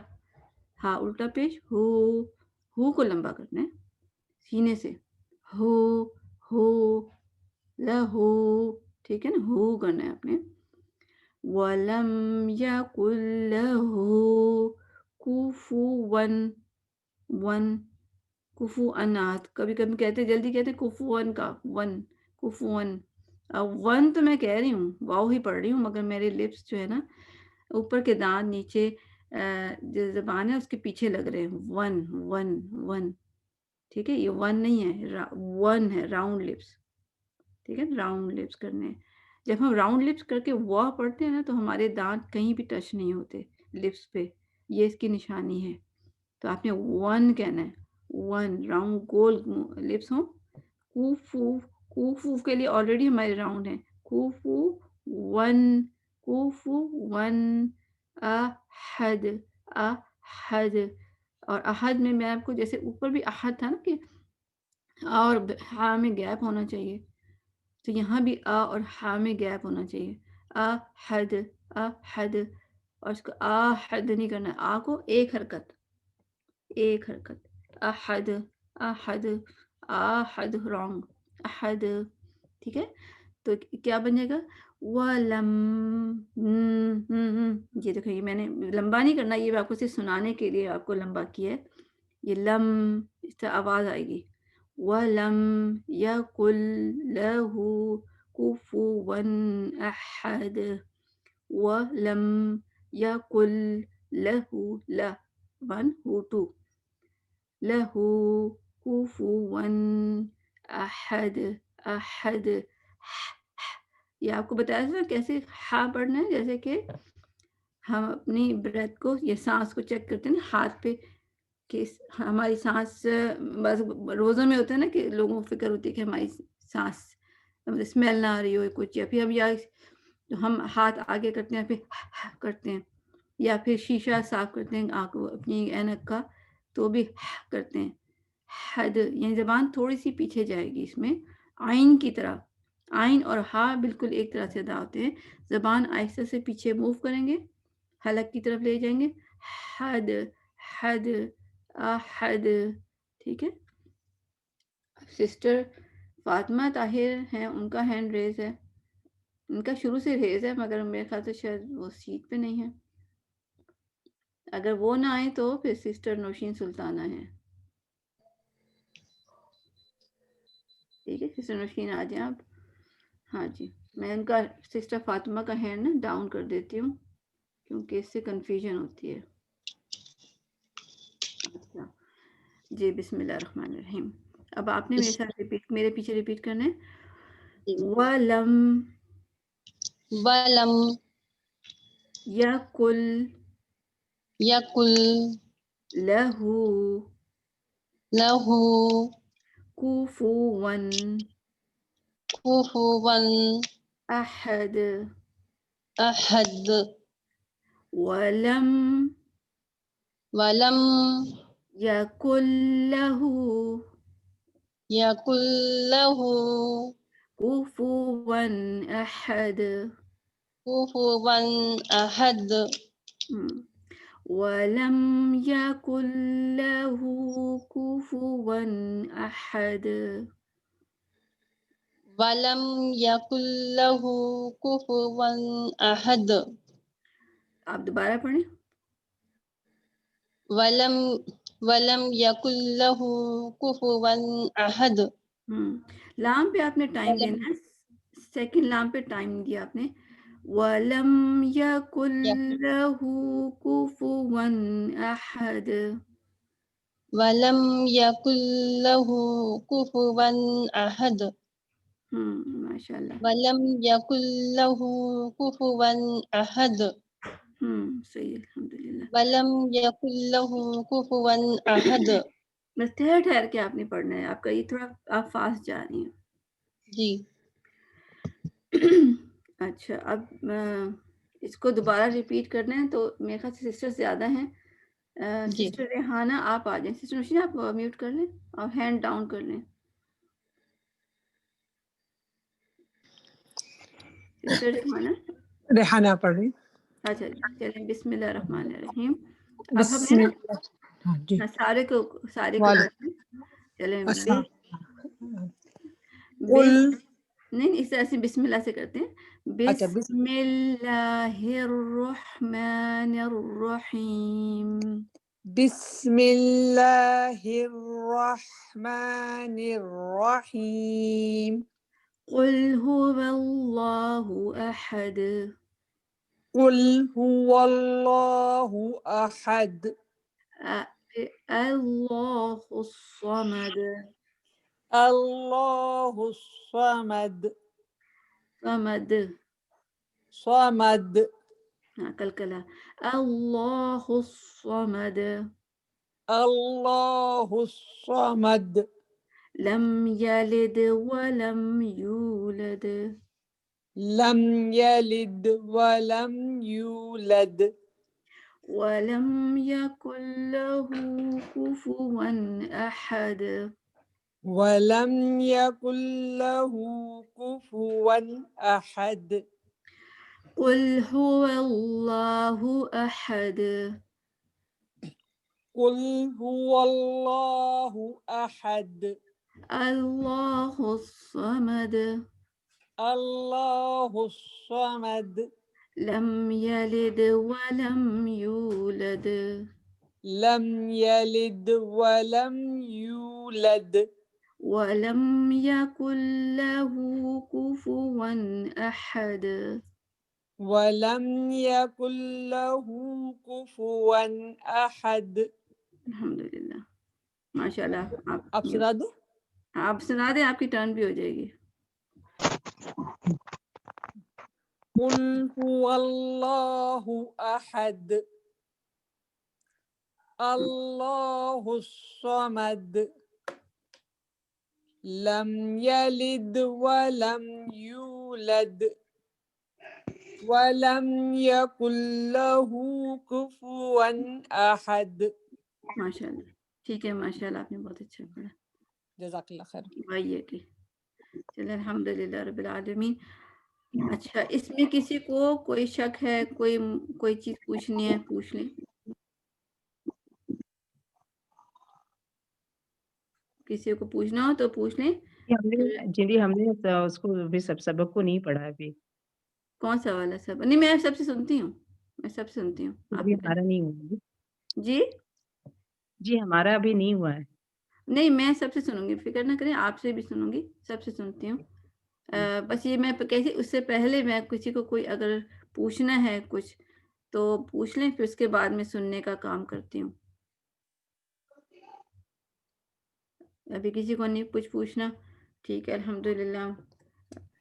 B: ہاں الٹا پیش ہو کو لمبا کرنا ہے سینے سے. ہو لہو، ٹھیک ہے نا، ہو کرنا ہے آپ نے. وَلَمْ يَكُنْ لَهُ كُفُوًا ون، کفوًا آت، کبھی کبھی کہتے ہیں جلدی کہتے ہیں کفوًا کا ون، کفوًا. ون تو میں کہہ رہی ہوں، واو ہی پڑھ رہی ہوں، مگر میرے لپس جو ہے نا اوپر کے دانت نیچے جو زبان ہے اس کے پیچھے لگ رہے ہیں. ون ون ون، ٹھیک ہے، یہ ون نہیں ہے، ون ہے، راؤنڈ لپس. ٹھیک ہے، راؤنڈ لپس کرنے ہیں. جب ہم راؤنڈ لپس کر کے واہ پڑھتے ہیں نا تو ہمارے دانت کہیں بھی ٹچ نہیں ہوتے لپس پہ، یہ اس کی نشانی ہے. تو آپ نے ون کہنا ہے، ون، راؤنڈ گول لپس ہوں. کوفو، کوفو کے لیے آلریڈی ہمارے راؤنڈ ہیں. کوفو ون، کوفو ون. احد، احد. اور احد میں آپ کو جیسے اوپر بھی احد تھا نا کہ اور ہاں میں گیپ ہونا چاہیے، تو یہاں بھی اور ہا میں گیپ ہونا چاہیے. احد، احد. اور اس کو احد نہیں کرنا، آ کو ایک حرکت، ایک حرکت. احد، احد، احد رانگ، احد. ٹھیک ہے، تو کیا بن جائے گا؟ وَلَمْ، یہ دیکھو، یہ میں نے لمبا نہیں کرنا، یہ آپ کو صرف سنانے کے لیے آپ کو لمبا کیا ہے. یہ لم، اس طرح آواز آئے گی. وَلَمْ يَكُنْ لَهُ كُفُوًا أَحَدٌ. وَلَمْ يَكُنْ لَهُ، لا ون، ہو ٹو، لَهُ كُفُوًا أَحَدٌ، أَحَدٌ. یہ آپ کو بتایا تھا کیسے ہا پڑھنا ہے، جیسے کہ ہم اپنی بریتھ کو یا سانس کو چیک کرتے ہیں نا ہاتھ پہ کہ ہماری سانس، بس روزوں میں ہوتا ہے نا کہ لوگوں کو فکر ہوتی ہے کہ ہماری سانس اسمیل نہ آ رہی ہو کچھ، یا پھر ہم ہاتھ آگے کرتے ہیں پھر کرتے ہیں، یا پھر شیشہ صاف کرتے ہیں آنکھ اپنی اینک کا تو بھی کرتے ہیں. حد، یعنی زبان تھوڑی سی پیچھے جائے گی اس میں آئین کی طرح. آئین اور ہا بالکل ایک طرح سے ادا ہوتے ہیں. زبان آہستہ سے پیچھے موو کریں گے، حلق کی طرف لے جائیں گے. حد، حد، احد. ٹھیک ہے، سسٹر فاطمہ طاہر ہیں، ان کا ہینڈ ریز ہے، ان کا شروع سے ریز ہے، مگر میرے خیال سے شاید وہ سیٹ پہ نہیں ہے. اگر وہ نہ آئے تو پھر سسٹر نوشین سلطانہ ہیں. ٹھیک ہے، سسٹر نوشین آ جائیں آپ. ہاں جی، میں ان کا سسٹر فاطمہ کا ہینڈ نا ڈاؤن کر دیتی ہوں کیونکہ اس سے کنفیوژن ہوتی ہے. اچھا جی، بسم اللہ الرحمن الرحیم. اب آپ نے میرے ساتھ ریپیٹ، میرے پیچھے ریپیٹ کرنا ہے. وَلَمْ
F: وَلَمْ
B: یَکُن
F: یَکُن
B: لَہُ
F: لَہُ
B: کُفُوًا
F: کُفُوًا
B: أحد.
F: أحد.
B: وَلَمْ
F: وَلَمْ
B: يَكُنْ لَهُ
F: يَكُنْ لَهُ
B: كُفُوًا أحد.
F: كُفُوًا أحد.
B: وَلَمْ يَكُنْ لَهُ كُفُوًا أحد.
F: وَلَمْ يَكُنْ لَهُ كُفُوًا أحد.
B: آپ دوبارہ پڑھیں.
F: وَلَمْ يَكُنْ لَهُ كُفُوًا أحد.
B: لام پہ آپ نے ٹائم دینا ہے، سیکنڈ لام پہ ٹائم دیا آپ نے. وَلَمْ يَكُنْ لَهُ كُفُوًا أَحَدٌ.
F: وَلَمْ يَكُنْ لَهُ كُفُوًا أَحد.
B: ماشاء اللہ.
F: وَلَمْ يَكُنْ لَهُ كُفُوًا أَحد.
B: صحیح، الحمدللہ.
F: وَلَمْ يَكُنْ لَهُ كُفُوًا أَحد.
B: بس ٹھہر کے آپ نے پڑھنا ہے، آپ کا یہ تھوڑا آپ فاسٹ جا رہی ہیں.
F: جی
B: اچھا، اب اس کو دوبارہ ریپیٹ کرنا ہے تو میرے خیال سے سسٹر زیادہ ہیں.
F: جی
B: سسٹر ریحانہ آپ آ جائیں. سسٹر نوشین آپ میوٹ کر لیں اور ہینڈ ڈاؤن کر لیں. سسٹر ریحانہ
C: ریحانہ پڑھ رہی.
B: اچھا چلیں بسم اللہ الرحمن الرحیم. اب ہم
C: بسم
B: نے
C: اللہ. ہاں جی.
B: نا سارے کو پڑھتے ہیں. چلیں
C: السلام.
B: بس نہیں اس طرح سے بسم اللہ سے کرتے ہیں.
C: اچھا
B: بسم اللہ الرحمن الرحیم.
C: بسم اللہ الرحمن الرحیم.
B: قل هو اللہ احد.
C: قل هو اللہ احد.
B: اللہ الصمد.
C: اللہ الصمد.
B: صمد
C: صمد.
B: کلکلا. اللہ الصمد.
C: اللہ الصمد.
B: لم یلد ولم یولد.
C: لم یلد ولم یولد.
B: ولم یکن له کفوا احد.
C: ولم یکن له کفوا احد.
B: قل هو اللہ احد.
C: قل هو اللہ احد.
B: اللہ الصمد.
C: اللہ الصمد.
B: لم یلد ولم یولد.
C: لم یلد ولم یولد.
B: ولم یکن له کفوا احد.
C: ولم یکن له کفوا احد.
B: الحمدللہ ماشاء اللہ.
C: آپ سنا دو.
B: آپ سنا دیں آپ کی ٹرن بھی ہو جائے گی.
C: قل هو اللہ احد. اللہ الصمد. لم یلد ولم یولد. ولم یکن له کفوا احد.
B: ماشاء اللہ ٹھیک ہے. ماشاء اللہ آپ نے بہت اچھا پڑھا.
C: جزاک اللہ خیر.
B: وہی ہے کہ چلیں الحمدللہ رب العالمین. اچھا اس میں کسی کو کوئی شک ہے کوئی چیز پوچھنی ہے پوچھ لیں. کسی کو پوچھنا ہو تو پوچھ لیں.
G: ہم نے اس کو بھی سبق کو نہیں پڑھا ابھی.
B: کون سا والا سب؟ نہیں میں سب سے سنتی ہوں. میں سب سے سنتی ہوں.
G: ابھی ہمارا نہیں ہوا. جی ہمارا ابھی نہیں ہوا ہے.
B: نہیں میں سب سے سنوں گی فکر نہ کریں. آپ سے بھی سنوں گی. سب سے سنتی ہوں. بس یہ میں کیسے اس سے پہلے میں کسی کو کوئی اگر پوچھنا ہے کچھ تو پوچھ لیں پھر اس کے بعد میں سننے کا کام کرتی ہوں. ابھی کسی کو نہیں کچھ پوچھنا. ٹھیک ہے الحمدللہ.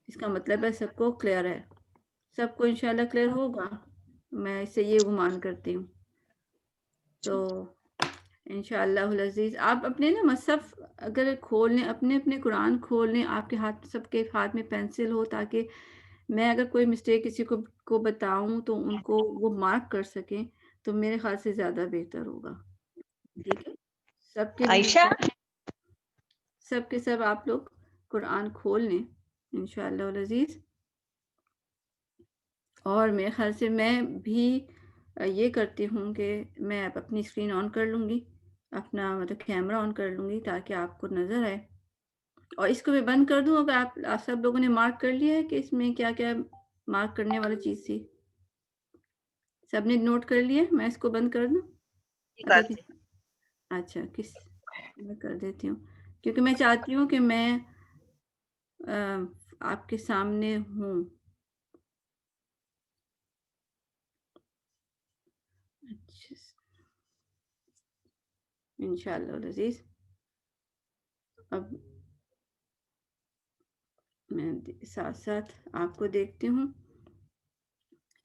B: اس کا مطلب ہے سب کو کلیئر ہے. سب کو انشاءاللہ کلیئر ہوگا. میں اس سے یہ گمان کرتی ہوں. تو انشاءاللہ العزیز آپ اپنے نا مصحف اگر کھول لیں اپنے قرآن کھول لیں. آپ کے ہاتھ سب کے ہاتھ میں پینسل ہو تاکہ میں اگر کوئی مسٹیک کسی کو بتاؤں تو ان کو وہ مارک کر سکیں تو میرے خیال سے زیادہ بہتر ہوگا. ٹھیک ہے سب کے
F: عائشہ
B: سب کے سب آپ لوگ قرآن کھول لیں انشاءاللہ العزیز. اور میرے خیال سے میں بھی یہ کرتی ہوں کہ میں اپنی اسکرین آن کر لوں گی. اپنا مطلب کیمرہ آن کر لوں گی تاکہ آپ کو نظر آئے. اور اس کو میں بند کر دوں اگر آپ سب لوگوں نے مارک کر لیا ہے کہ اس میں کیا کیا مارک کرنے والی چیز تھی. سب نے نوٹ کر لیا. میں اس کو بند کر دوں. اچھا میں کر دیتی ہوں کیونکہ میں چاہتی ہوں کہ میں آپ کے سامنے ہوں. اچھا انشاءاللہ العزیز. اب میں ساتھ ساتھ آپ کو دیکھتی ہوں.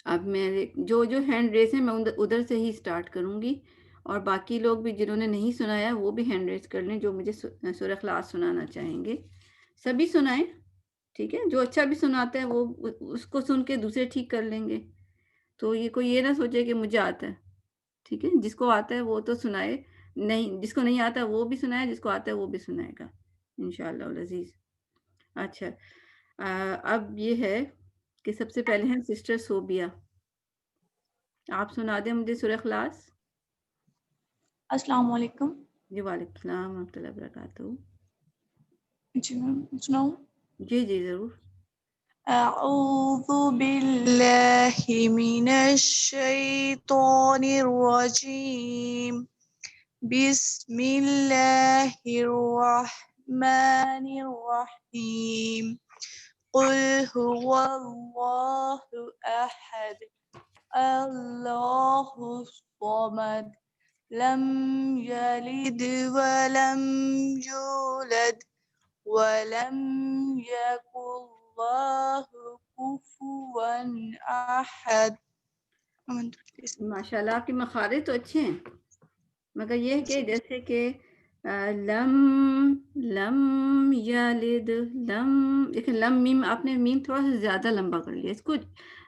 B: اب میں جو ہینڈ ریز ہیں میں ادھر سے ہی سٹارٹ کروں گی. اور باقی لوگ بھی جنہوں نے نہیں سنایا وہ بھی ہینڈ ریز کر لیں جو مجھے سورہ اخلاص سنانا چاہیں گے. سبھی سنائیں. ٹھیک ہے جو اچھا بھی سناتا ہے وہ اس کو سن کے دوسرے ٹھیک کر لیں گے. تو یہ کوئی یہ نہ سوچے کہ مجھے آتا ہے. ٹھیک ہے جس کو آتا ہے وہ تو سنائے. نہیں جس کو نہیں آتا وہ بھی سنائے. جس کو آتا ہے وہ بھی سنائے گا انشاءاللہ العزیز. اچھا اب یہ ہے کہ سب سے پہلے ہیں سسٹر صوبیہ. آپ سنا دیں مجھے سورہ اخلاص.
H: السلام علیکم.
B: جی وعلیکم السلام ورحمۃ اللہ وبرکاتہ.
H: جی میم سناؤں؟
B: جی جی ضرور.
H: اعوذ باللہ من الشیطان الرجیم. بسم اللہ الرحمن الرحیم. قل هو اللہ احد اللہ الصمد لم یلد ولم یولد ولم یکن له کفوا احد.
B: ماشاء اللہ آپ کے مخارج تو اچھے ہیں، مگر یہ ہے کہ جیسے کہ لم لم یلد لم، لیکن لم میم آپ نے میم تھوڑا سا زیادہ لمبا کر لیا. اس کو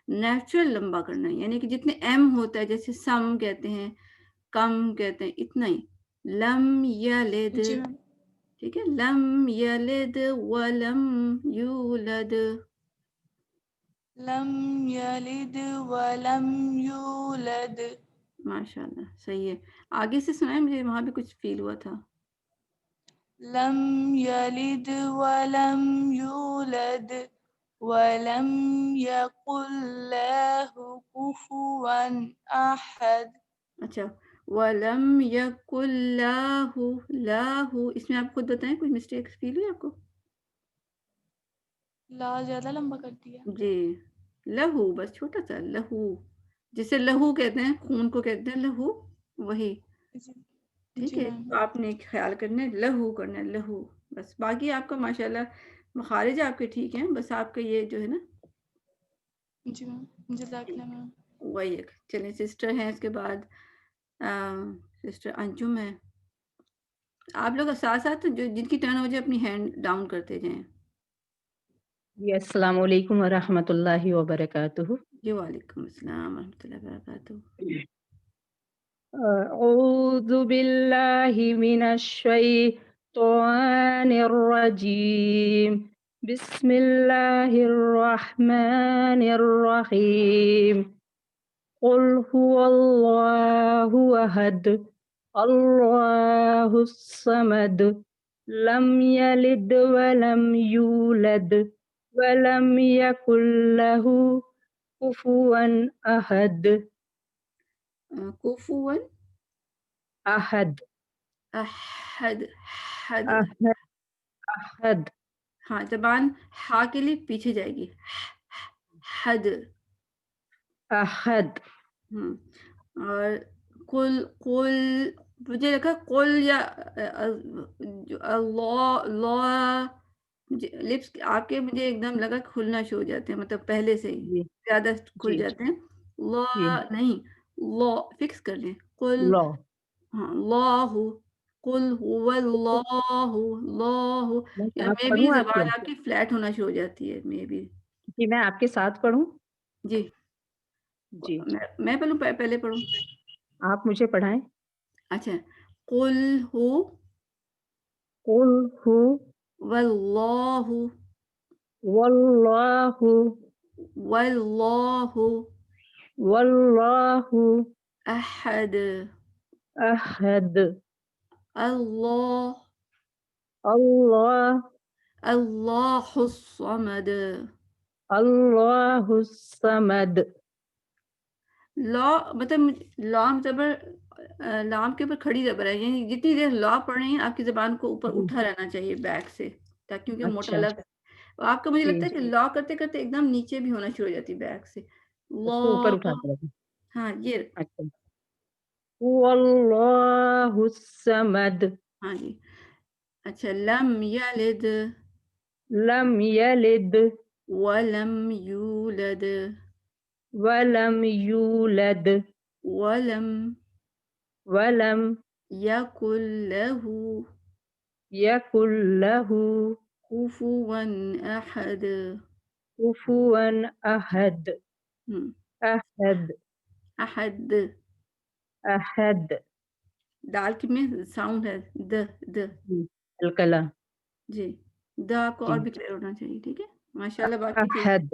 B: نیچرل لمبا کرنا ہے، یعنی کہ جتنے ایم ہوتا ہے جیسے سم کہتے ہیں، کم کہتے ہیں، اتنا ہی. لم یلد،
H: جی میم.
B: ٹھیک ہے. لم یلد ولم یولد.
H: لم یلد ولم یولد.
B: ماشاء اللہ صحیح ہے. آگے سے سنائیں، مجھے وہاں بھی کچھ فیل ہوا تھا.
H: لم یلد ولم یولد ولم یکن له کفوا احد.
B: اچھا، وَلَمْ يَكُنْ لَهُ، اس میں آپ خود بتائیں کوئی مسٹیک فیل ہوئی آپ کو؟
H: لا زیادہ لمبا کر دیا.
B: جی، لہو بس چھوٹا سا لہو، جسے لہو کہتے ہیں، خون کو کہتے ہیں لہو، وہی.
H: جی
B: ٹھیک
H: جی
B: ہے،
H: میم.
B: تو آپ نے خیال کرنا ہے لہو کرنا ہے، لہو بس. باقی آپ کا ماشاءاللہ مخارج آپ کے ٹھیک ہیں، بس آپ کا یہ جو ہے نا
H: جی میم جزاک اللہ میم.
B: وہی ایک. چلیں سسٹر ہیں، اس کے بعد سسٹر انجم ہے. آپ لوگ ساتھ ساتھ جو جن کی ٹرن ہو جائے اپنی ہینڈ ڈاؤن کرتے جائیں.
G: جی السلام علیکم ورحمۃ اللہ وبرکاتہ.
B: جی وعلیکم السلام ورحمۃ اللہ وبرکاتہ.
G: اعوذ باللہ من الشیطان الرجیم. بسم اللہ الرحمن الرحیم. قل هو اللہ احد اللہ الصمد لم یلد ولم یولد ولم یکن له کفوا احد.
B: کفوا
G: احد
B: احد. حد،
G: احد.
B: ہاں زبان ہا کے لیے پیچھے جائے گی. حد.
G: احد.
B: اور قل مجھے لگا قل یا اللہ لپس آپ کے مجھے ایک دم لگا کھلنا شروع ہو جاتے ہیں، مطلب پہلے سے ہی
G: جی
B: زیادہ کھل
G: جی
B: جاتے ہیں. لا
G: جی.
B: نہیں، لا فکس کر لیں. قل،
G: لا.
B: ہاں اللہ، قل هو اللہ اللہ. یا
G: میں
B: میں بھی
G: پڑھوں آپ کے؟
B: زبان آپ کی فلیٹ ہونا شروع ہو جاتی ہے، میں بھی.
G: جی میں آپ کے ساتھ پڑھوں؟
B: جی
G: جی
B: میں پہلے پڑھوں.
G: آپ مجھے پڑھائیں.
B: اچھا، قل ہو
G: قل هو
B: واللہ
G: واللہ
B: واللہ
G: واللہ
B: احد
G: احد
B: اللہ
G: اللہ
B: اللہ الصمد.
G: اللہ الصمد.
B: لا مطلب لام زبر، لام کے اوپر کھڑی زبر ہے، یعنی جتنی دیر لا پڑھ رہے ہیں آپ کی زبان کو اوپر اٹھا رہنا چاہیے بیک سے، تاکہ کیونکہ موٹا
G: اچھا
B: لفظ آپ کا مجھے
G: جی
B: لگتا ہے کہ لا کرتے کرتے ایک دم نیچے بھی ہونا شروع ہو جاتی بیک سے.
G: اس کو اوپر اٹھا
B: لا،
G: کے رکھیں.
B: ہاں یہ،
G: اچھا. واللہ الصمد
B: ہاں جی. اچھا، لم یلد
G: لم یلد
B: ولم یولد
G: ولم یولد
B: ولم
G: ولم
B: یکن لہ
G: یکن لہ
B: کفوا احد.
G: کفوا احد. احد
B: احد.
G: احد.
B: دال کی میں ساؤنڈ ہے د.
G: الکلا.
B: جی، د آپ کو اور بھی کلیئر ہونا چاہیے. ٹھیک ہے، ماشاء اللہ. باقی ٹھیک.
G: احد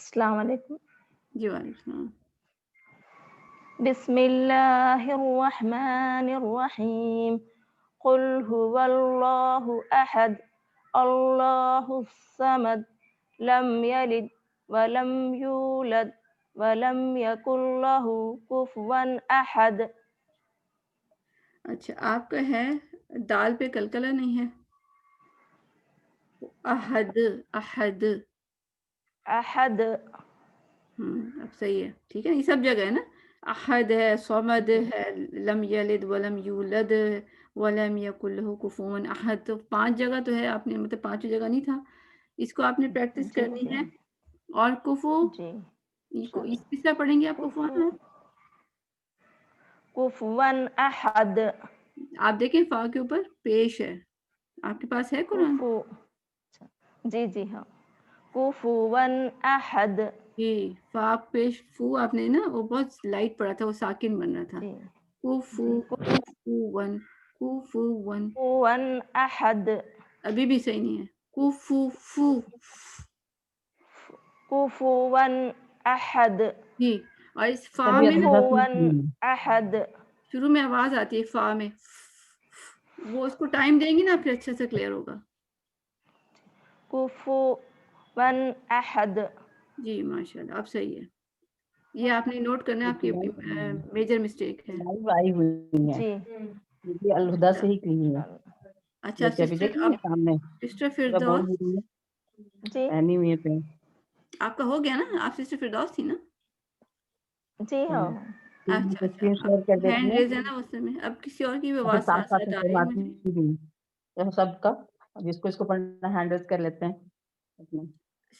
I: السلام علیکم.
B: جی وعلیکم السلام.
I: بسم اللہ الرحمن الرحیم. قل هو اللہ احد اللہ الصمد لم یلد ولم یولد ولم یکن لہ کفوا احد.
B: اچھا آپ کا ہے دال پہ کلکلہ نہیں ہے. احد احد.
I: احد.
B: اب صحیح ہے ٹھیک ہے. یہ سب جگہ ہے نا. احد ہے, صمد ہے, لم یلد ولم یولد ولم یکن لہ کفوا احد. تو 5 جگہ تو ہے. آپ نے مطلب 5 جگہ نہیں تھا. اس کو آپ نے پریکٹس کرنی ہے. اور کفو
I: جی
B: کس طرح پڑھیں گے آپ کفو؟
I: کفوا احد.
B: آپ دیکھیں فا کے اوپر پیش ہے. آپ کے پاس ہے قرآن؟
I: جی جی ہاں. کفوا احد.
B: جی فا پیش فو آپ نے نا وہ بہت لائٹ پڑا تھا, وہ ساکن بن رہا تھا. کفو کفون کفون.
I: کفوا احد.
B: ابھی بھی صحیح نہیں ہے. کفو فو.
I: کفوا احد.
B: جی اور اس فا
G: ابھی
B: میں نا
I: کفوا احد.
B: شروع میں آواز آتی ہے فا میں, وہ اس کو ٹائم دیں گی نا پھر اچھا سے کلیئر ہوگا.
I: کفوا احد.
B: جی ماشاء اللہ اب صحیح ہے. یہ آپ نے نوٹ کرنا ہے, آپ کی میجر مسٹیک ہے.
G: لائیو آئی ہوئی ہے
I: جی
G: یہ الہدا سے ہی کی ہے.
B: اچھا
G: یہ ابھی دیکھیں نا سامنے
B: سسٹر
G: پورا بول
B: فردوس
G: رہی ہے
I: جی
G: پہنی ہوئی ہے پہ.
B: آپ کا ہو گیا نا. آپ سسٹر فردوس تھی نا.
I: جی ہاں.
B: اچھا
G: اسکرین
B: اچھا
G: شیئر کر
B: اب
G: دیتی
B: ہینڈ
G: ہیں
B: ریز ہے نا اس میں. اب کسی اور کی بھی
G: پھر
B: آواز
G: ساتھ
B: ساتھ
G: ساتھ
B: ساتھ آ رہی ہے مجھے.
G: سب کا. اب اس کو پڑھنا ہینڈ ریز کر لیتے ہیں.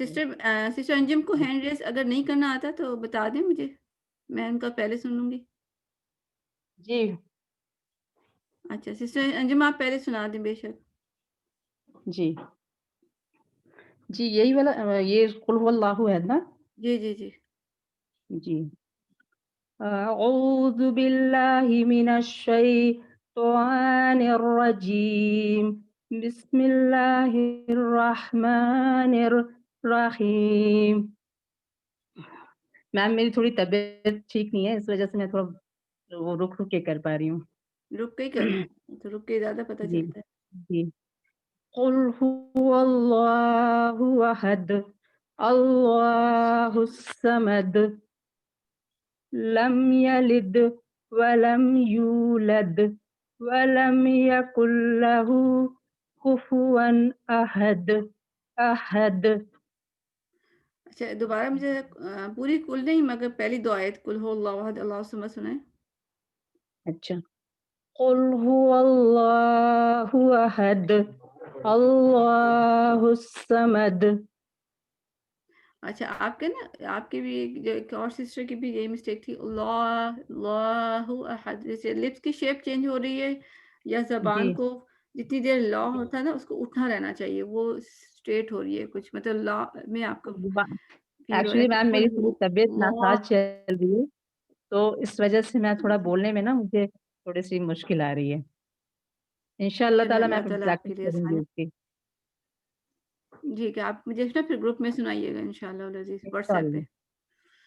B: سسٹر انجم کو ہینڈ ریز اگر نہیں کرنا آتا تو بتا دیں مجھے, میں ان کا پہلے سن لوں گی.
G: جی
B: اچھا سسٹر انجم آپ پہلے سنا دیں بے شک.
G: جی جی یہی والا یہ قل هو اللہ ہے نا.
B: جی جی جی
G: جی اعوذ باللہ من الشیطان الرجیم بسم اللہ الرحمن الرحیم. میم میری تھوڑی طبیعت ٹھیک نہیں ہے, اس وجہ سے میں تھوڑا وہ رک کے کر پا رہی ہوں.
B: رک کے ہی کرنا ہے تو رک کے زیادہ پتہ
G: جی
B: چلتا ہے.
G: جی قل هو اللہ احد اللہ الصمد لم یلد ولم یولد ولم یکن لہ کفوا احد. احد.
B: اچھا دوبارہ مجھے پوری کل نہیں مگر پہلی 2 آیت قل هو اللہ احد اللہ الصمد سنائیں.
G: اچھا قل هو اللہ احد اللہ الصمد.
B: اچھا آپ کے نا آپ کی بھی ایک اور سسٹر کی بھی یہی مسٹیک تھی. اللہ احد. جیسے لپس کی شیپ چینج ہو رہی ہے یا زبان
G: جی
B: کو جتنی دیر لا ہوتا ہے نا اس کو اٹھنا رہنا چاہیے, وہ اسٹریٹ ہو رہی ہے کچھ مطلب لا میں آپ کو فیل ہو رہا ہے
G: ایکچولی
B: کہ
G: میم میری تھوڑی طبیعت ناساز چل رہی ہے تو اس وجہ سے میں تھوڑا بولنے میں نا مجھے تھوڑی سی مشکل آ رہی ہے. انشاءاللہ تعالیٰ میں
B: اللہ تعالیٰ آپ کے
G: پریکٹس
B: لیے
G: کروں گی اس کی.
B: جی کہ آپ مجھے نا پھر گروپ میں سنائیے گا انشاءاللہ العزیز واٹس ایپ پہ.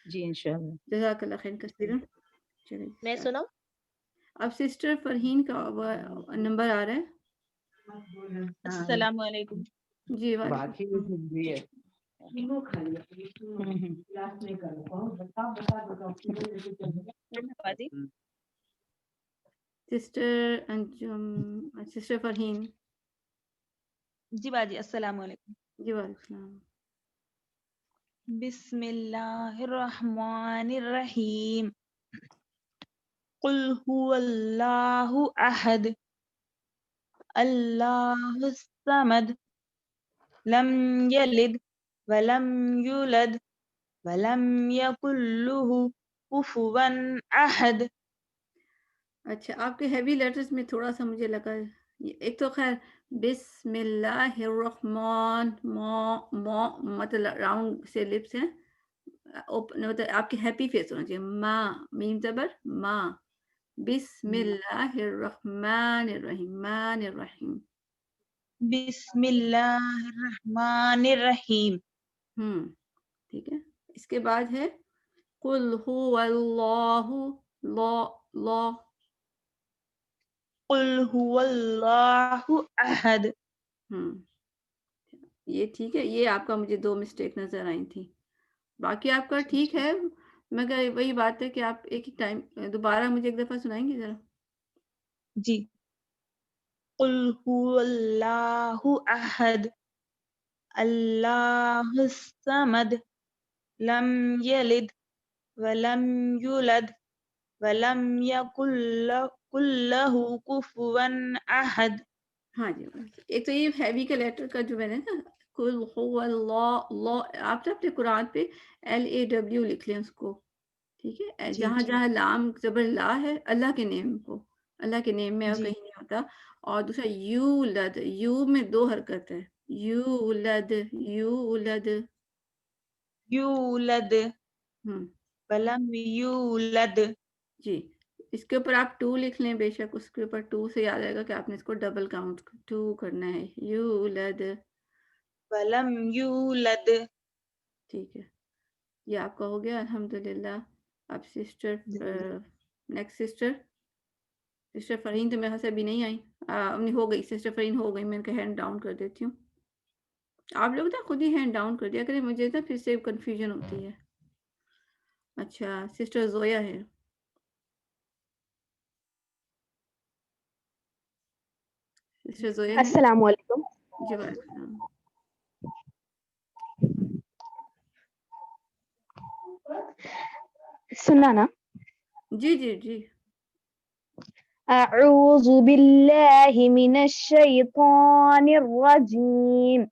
G: جی انشاءاللہ.
B: جزاک اللہ خیر کثیرا.
F: میں سناؤں؟
B: اب سسٹر فرحین کا نمبر آ رہا ہے.
H: السلام علیکم.
B: جی وعلیکم. سسٹر انجم سسٹر فرحین.
H: جی باجی السلام علیکم.
B: جی وعلیکم السلام.
H: بسم اللہ الرحمن الرحیم. قل هو اللہ احد اللہ الصمد لم یلد ولم یولد ولم یکن لہ کفوا احد.
B: اچھا آپ کے ہیوی لیٹرز میں تھوڑا سا مجھے لگا ایک تو خیر بسم اللہ الرحمن مطلب راؤنڈ سے لپس ہیں مطلب آپ کے ہیپی فیس ہونا چاہیے. ما میم زبر ما. بسم اللہ الرحمن الرحیم.
H: بسم اللہ الرحمن الرحیم.
B: ٹھیک ہے. اس کے بعد ہے قل هو اللہ لا
I: قل هو اللہ احد.
B: یہ ٹھیک ہے. یہ آپ کا مجھے 2 مسٹیک نظر آئی تھی. باقی آپ کا ٹھیک ہے، مگر وہی بات ہے کہ آپ ایک ہی ٹائم دوبارہ مجھے ایک دفعہ سنائیں گے ذرا؟
I: جی. قل هو اللہ احد اللہ الصمد لم یلد ولم یولد ولم یکن لہ کفوا احد.
B: ہاں جی. ایک تو یہ ہیوی کا لیٹر کا جو میں نے نا قل هو اللہ آپ تو اپنے قرآن پہ LAW لکھ لیں اس کو، ٹھیک ہے؟ جہاں جہاں لام زبر لا ہے اللہ کے نیم کو، اللہ کے نیم میں اور کہیں نہیں ہوتا. اور دوسرا یولد، یو میں 2 حرکت ہے، یولد یولد
I: یولد ولم یولد.
B: جی. اس کے اوپر آپ 2 لکھ لیں بے شک، اس کے اوپر 2 سے یاد آئے گا کہ آپ نے اس کو ڈبل کاؤنٹ 2 کرنا ہے. یولد
I: ولم یولد.
B: ٹھیک ہے. یہ آپ کا ہو گیا الحمدللہ. اب سسٹر نیکسٹ سسٹر فرحین تو میرے خیال سے ابھی نہیں آئی. ہو گئی سسٹر فرحین، ہو گئی. میں ان کا ہینڈ ڈاؤن کر دیتی ہوں. آپ لوگ نا خود ہی ہینڈ ڈاؤن کر دیا کریں، مجھے نا پھر سے کنفیوژن ہوتی ہے. اچھا سسٹر زویا ہے. سسٹر زویا ہے.
J: السلام علیکم.
B: جی وعلیکم السلام.
J: سننا نا.
B: جی جی جی.
J: اعوذ باللہ من الشیطان الرجیم.